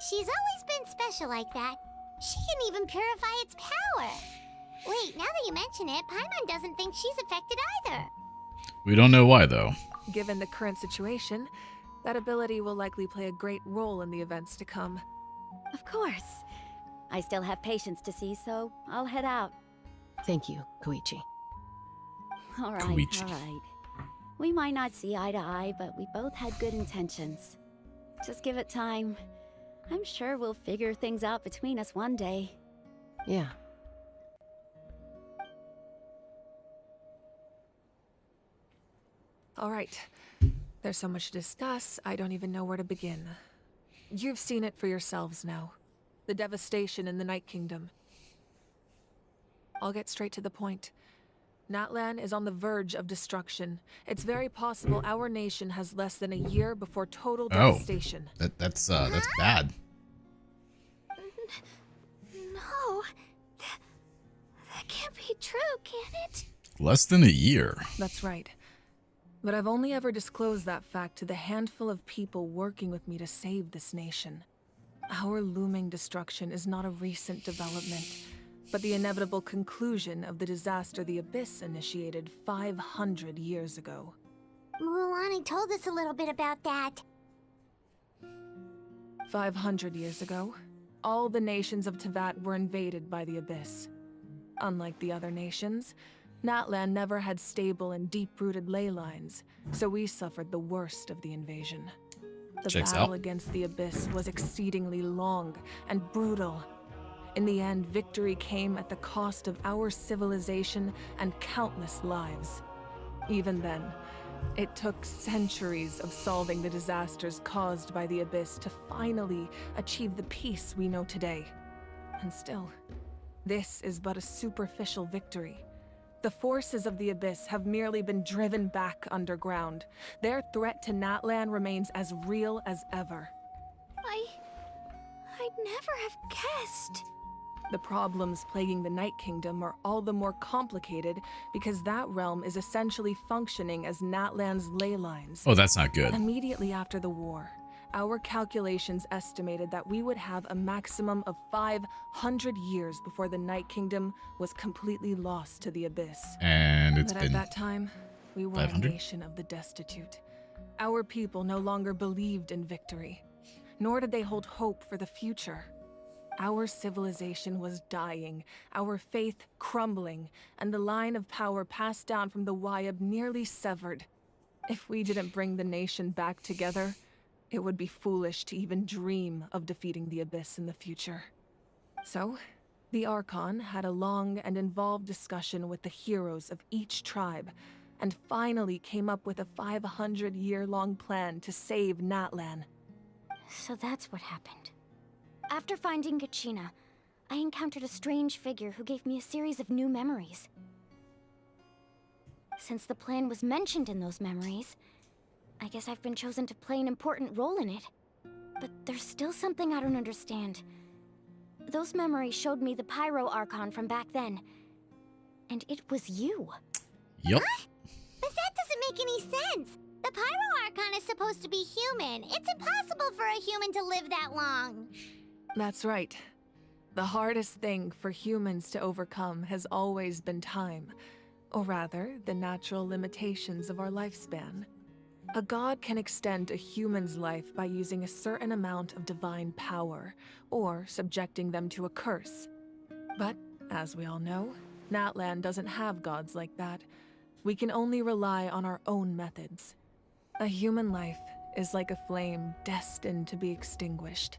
She's always been special like that. She can even purify its power. Wait, now that you mention it, Paimon doesn't think she's affected either. We don't know why, though. Given the current situation, that ability will likely play a great role in the events to come. Of course. I still have patients to see, so I'll head out. Thank you, Koichi. All right, Koichi. all right. We might not see eye to eye, but we both had good intentions. Just give it time. I'm sure we'll figure things out between us one day. Yeah. All right. There's so much to discuss, I don't even know where to begin. You've seen it for yourselves now. The devastation in the Night Kingdom. I'll get straight to the point. Natlan is on the verge of destruction. It's very possible our nation has less than a year before total devastation. That's bad. No. That can't be true, can it? Less than a year. That's right. But I've only ever disclosed that fact to the handful of people working with me to save this nation. Our looming destruction is not a recent development, but the inevitable conclusion of the disaster the Abyss initiated 500 years ago. Mulani told us a little bit about that. 500 years ago, all the nations of Teyvat were invaded by the Abyss. Unlike the other nations, Natlan never had stable and deep-rooted ley lines, so we suffered the worst of the invasion. The Checks battle out. against the Abyss was exceedingly long and brutal. In the end, victory came at the cost of our civilization and countless lives. Even then, it took centuries of solving the disasters caused by the Abyss to finally achieve the peace we know today. And still, this is but a superficial victory. The forces of the Abyss have merely been driven back underground. Their threat to Natlan remains as real as ever. I'd never have guessed. The problems plaguing the Night Kingdom are all the more complicated because that realm is essentially functioning as Natlan's ley lines. Oh, that's not good. Immediately after the war, our calculations estimated that we would have a maximum of 500 years before the Night Kingdom was completely lost to the Abyss. And it's But been at that time, we were 500? a nation of the destitute. Our people no longer believed in victory, nor did they hold hope for the future. Our civilization was dying, our faith crumbling, and the line of power passed down from the Wayab nearly severed. If we didn't bring the nation back together, it would be foolish to even dream of defeating the Abyss in the future. So, the Archon had a long and involved discussion with the heroes of each tribe, and finally came up with a 500-year-long plan to save Natlan. So that's what happened. After finding Kachina, I encountered a strange figure who gave me a series of new memories. Since the plan was mentioned in those memories, I guess I've been chosen to play an important role in it. But there's still something I don't understand. Those memories showed me the Pyro Archon from back then. And it was you. Yup. But that doesn't make any sense. The Pyro Archon is supposed to be human. It's impossible for a human to live that long. That's right. The hardest thing for humans to overcome has always been time, or rather, the natural limitations of our lifespan. A god can extend a human's life by using a certain amount of divine power, or subjecting them to a curse. But, as we all know, Natlan doesn't have gods like that. We can only rely on our own methods. A human life is like a flame destined to be extinguished.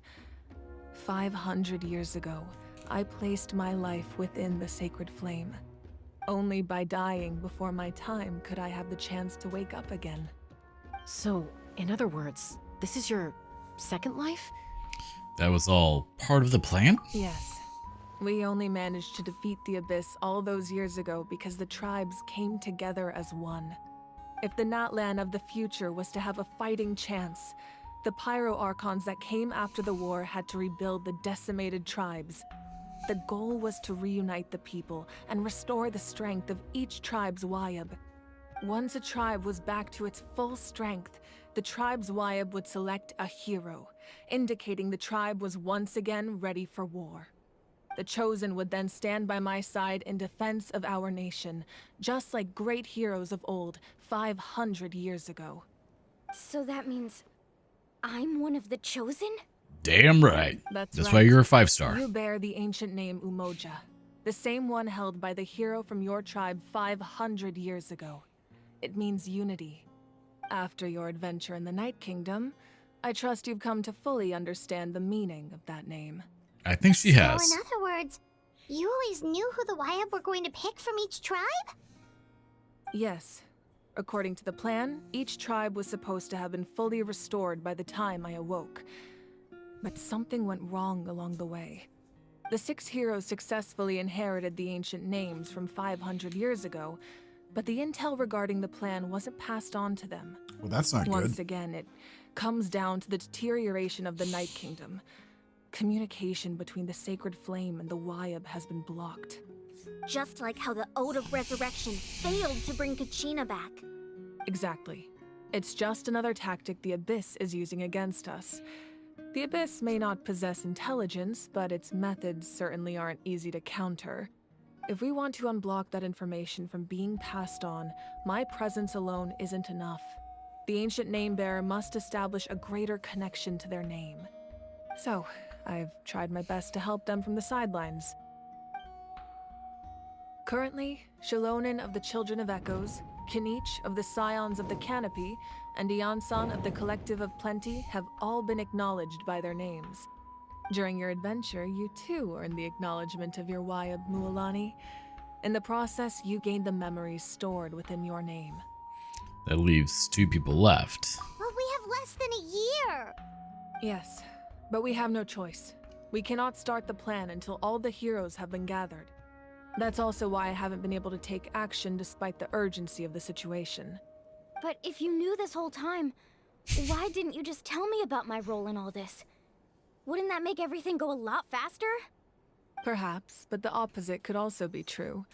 500 years ago, I placed my life within the sacred flame. Only by dying before my time could I have the chance to wake up again. So, in other words, this is your second life? That was all part of the plan? Yes. We only managed to defeat the Abyss all those years ago because the tribes came together as one. If the Natlan of the future was to have a fighting chance, the Pyro Archons that came after the war had to rebuild the decimated tribes. The goal was to reunite the people and restore the strength of each tribe's Wayab. Once a tribe was back to its full strength, the tribe's Wayab would select a hero, indicating the tribe was once again ready for war. The Chosen would then stand by my side in defense of our nation, just like great heroes of old 500 years ago. So that means I'm one of the Chosen? Damn right. That's That's right. why you're a 5-star. You bear the ancient name Umoja, the same one held by the hero from your tribe 500 years ago. It means unity. After your adventure in the Night Kingdom, I trust you've come to fully understand the meaning of that name. I think she has. So in other words, you always knew who the Wayab were going to pick from each tribe? Yes. According to the plan, each tribe was supposed to have been fully restored by the time I awoke. But something went wrong along the way. The 6 heroes successfully inherited the ancient names from 500 years ago, but the intel regarding the plan wasn't passed on to them. Well, that's not Once good. again, it comes down to the deterioration of the Night Kingdom. Communication between the Sacred Flame and the Wayab has been blocked. Just like how the Ode of Resurrection failed to bring Kachina back. Exactly. It's just another tactic the Abyss is using against us. The Abyss may not possess intelligence, but its methods certainly aren't easy to counter. If we want to unblock that information from being passed on, my presence alone isn't enough. The ancient name-bearer must establish a greater connection to their name. So, I've tried my best to help them from the sidelines. Currently, Shalonen of the Children of Echoes, Kinich of the Scions of the Canopy, and Iansan of the Collective of Plenty have all been acknowledged by their names. During your adventure, you too earned the acknowledgement of your Wayab Mualani. In the process, you gained the memories stored within your name. That leaves 2 people left. But we have less than a year! Yes, but we have no choice. We cannot start the plan until all the heroes have been gathered. That's also why I haven't been able to take action despite the urgency of the situation. But if you knew this whole time, why didn't you just tell me about my role in all this? Wouldn't that make everything go a lot faster? Perhaps, but the opposite could also be true.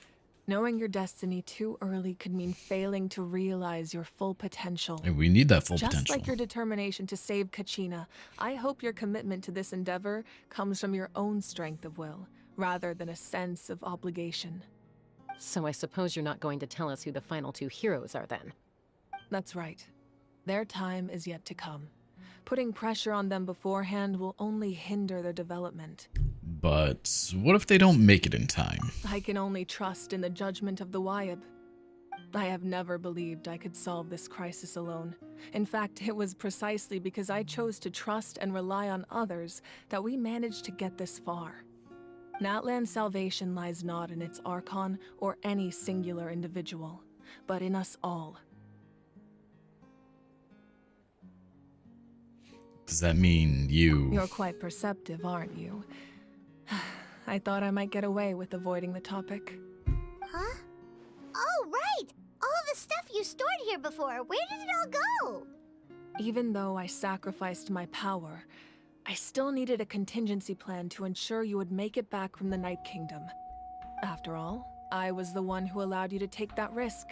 Knowing your destiny too early could mean failing to realize your full potential. And we need that full Just potential. like your determination to save Kachina, I hope your commitment to this endeavor comes from your own strength of will, rather than a sense of obligation. So I suppose you're not going to tell us who the final 2 heroes are then? That's right. Their time is yet to come. Putting pressure on them beforehand will only hinder their development. But what if they don't make it in time? I can only trust in the judgment of the Wayab. I have never believed I could solve this crisis alone. In fact, it was precisely because I chose to trust and rely on others that we managed to get this far. Natlan's salvation lies not in its Archon or any singular individual, but in us all. Does that mean you... You're quite perceptive, aren't you? I thought I might get away with avoiding the topic. Huh? Oh, right! All of the stuff you stored here before, where did it all go? Even though I sacrificed my power, I still needed a contingency plan to ensure you would make it back from the Night Kingdom. After all, I was the one who allowed you to take that risk,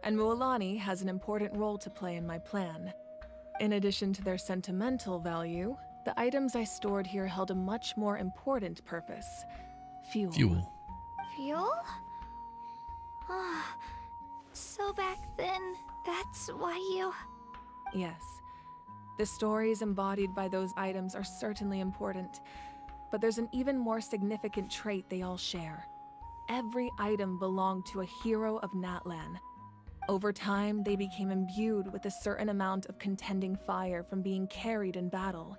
and Mualani has an important role to play in my plan. In addition to their sentimental value, the items I stored here held a much more important purpose. Fuel. Fuel. Fuel? Ah, so back then, that's why you... Yes. The stories embodied by those items are certainly important, but there's an even more significant trait they all share. Every item belonged to a hero of Natlan. Over time, they became imbued with a certain amount of contending fire from being carried in battle.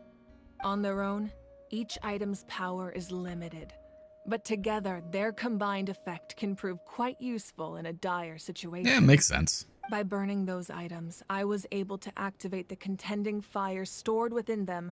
On their own, each item's power is limited, but together, their combined effect can prove quite useful in a dire situation. Yeah, makes sense. By burning those items, I was able to activate the contending fire stored within them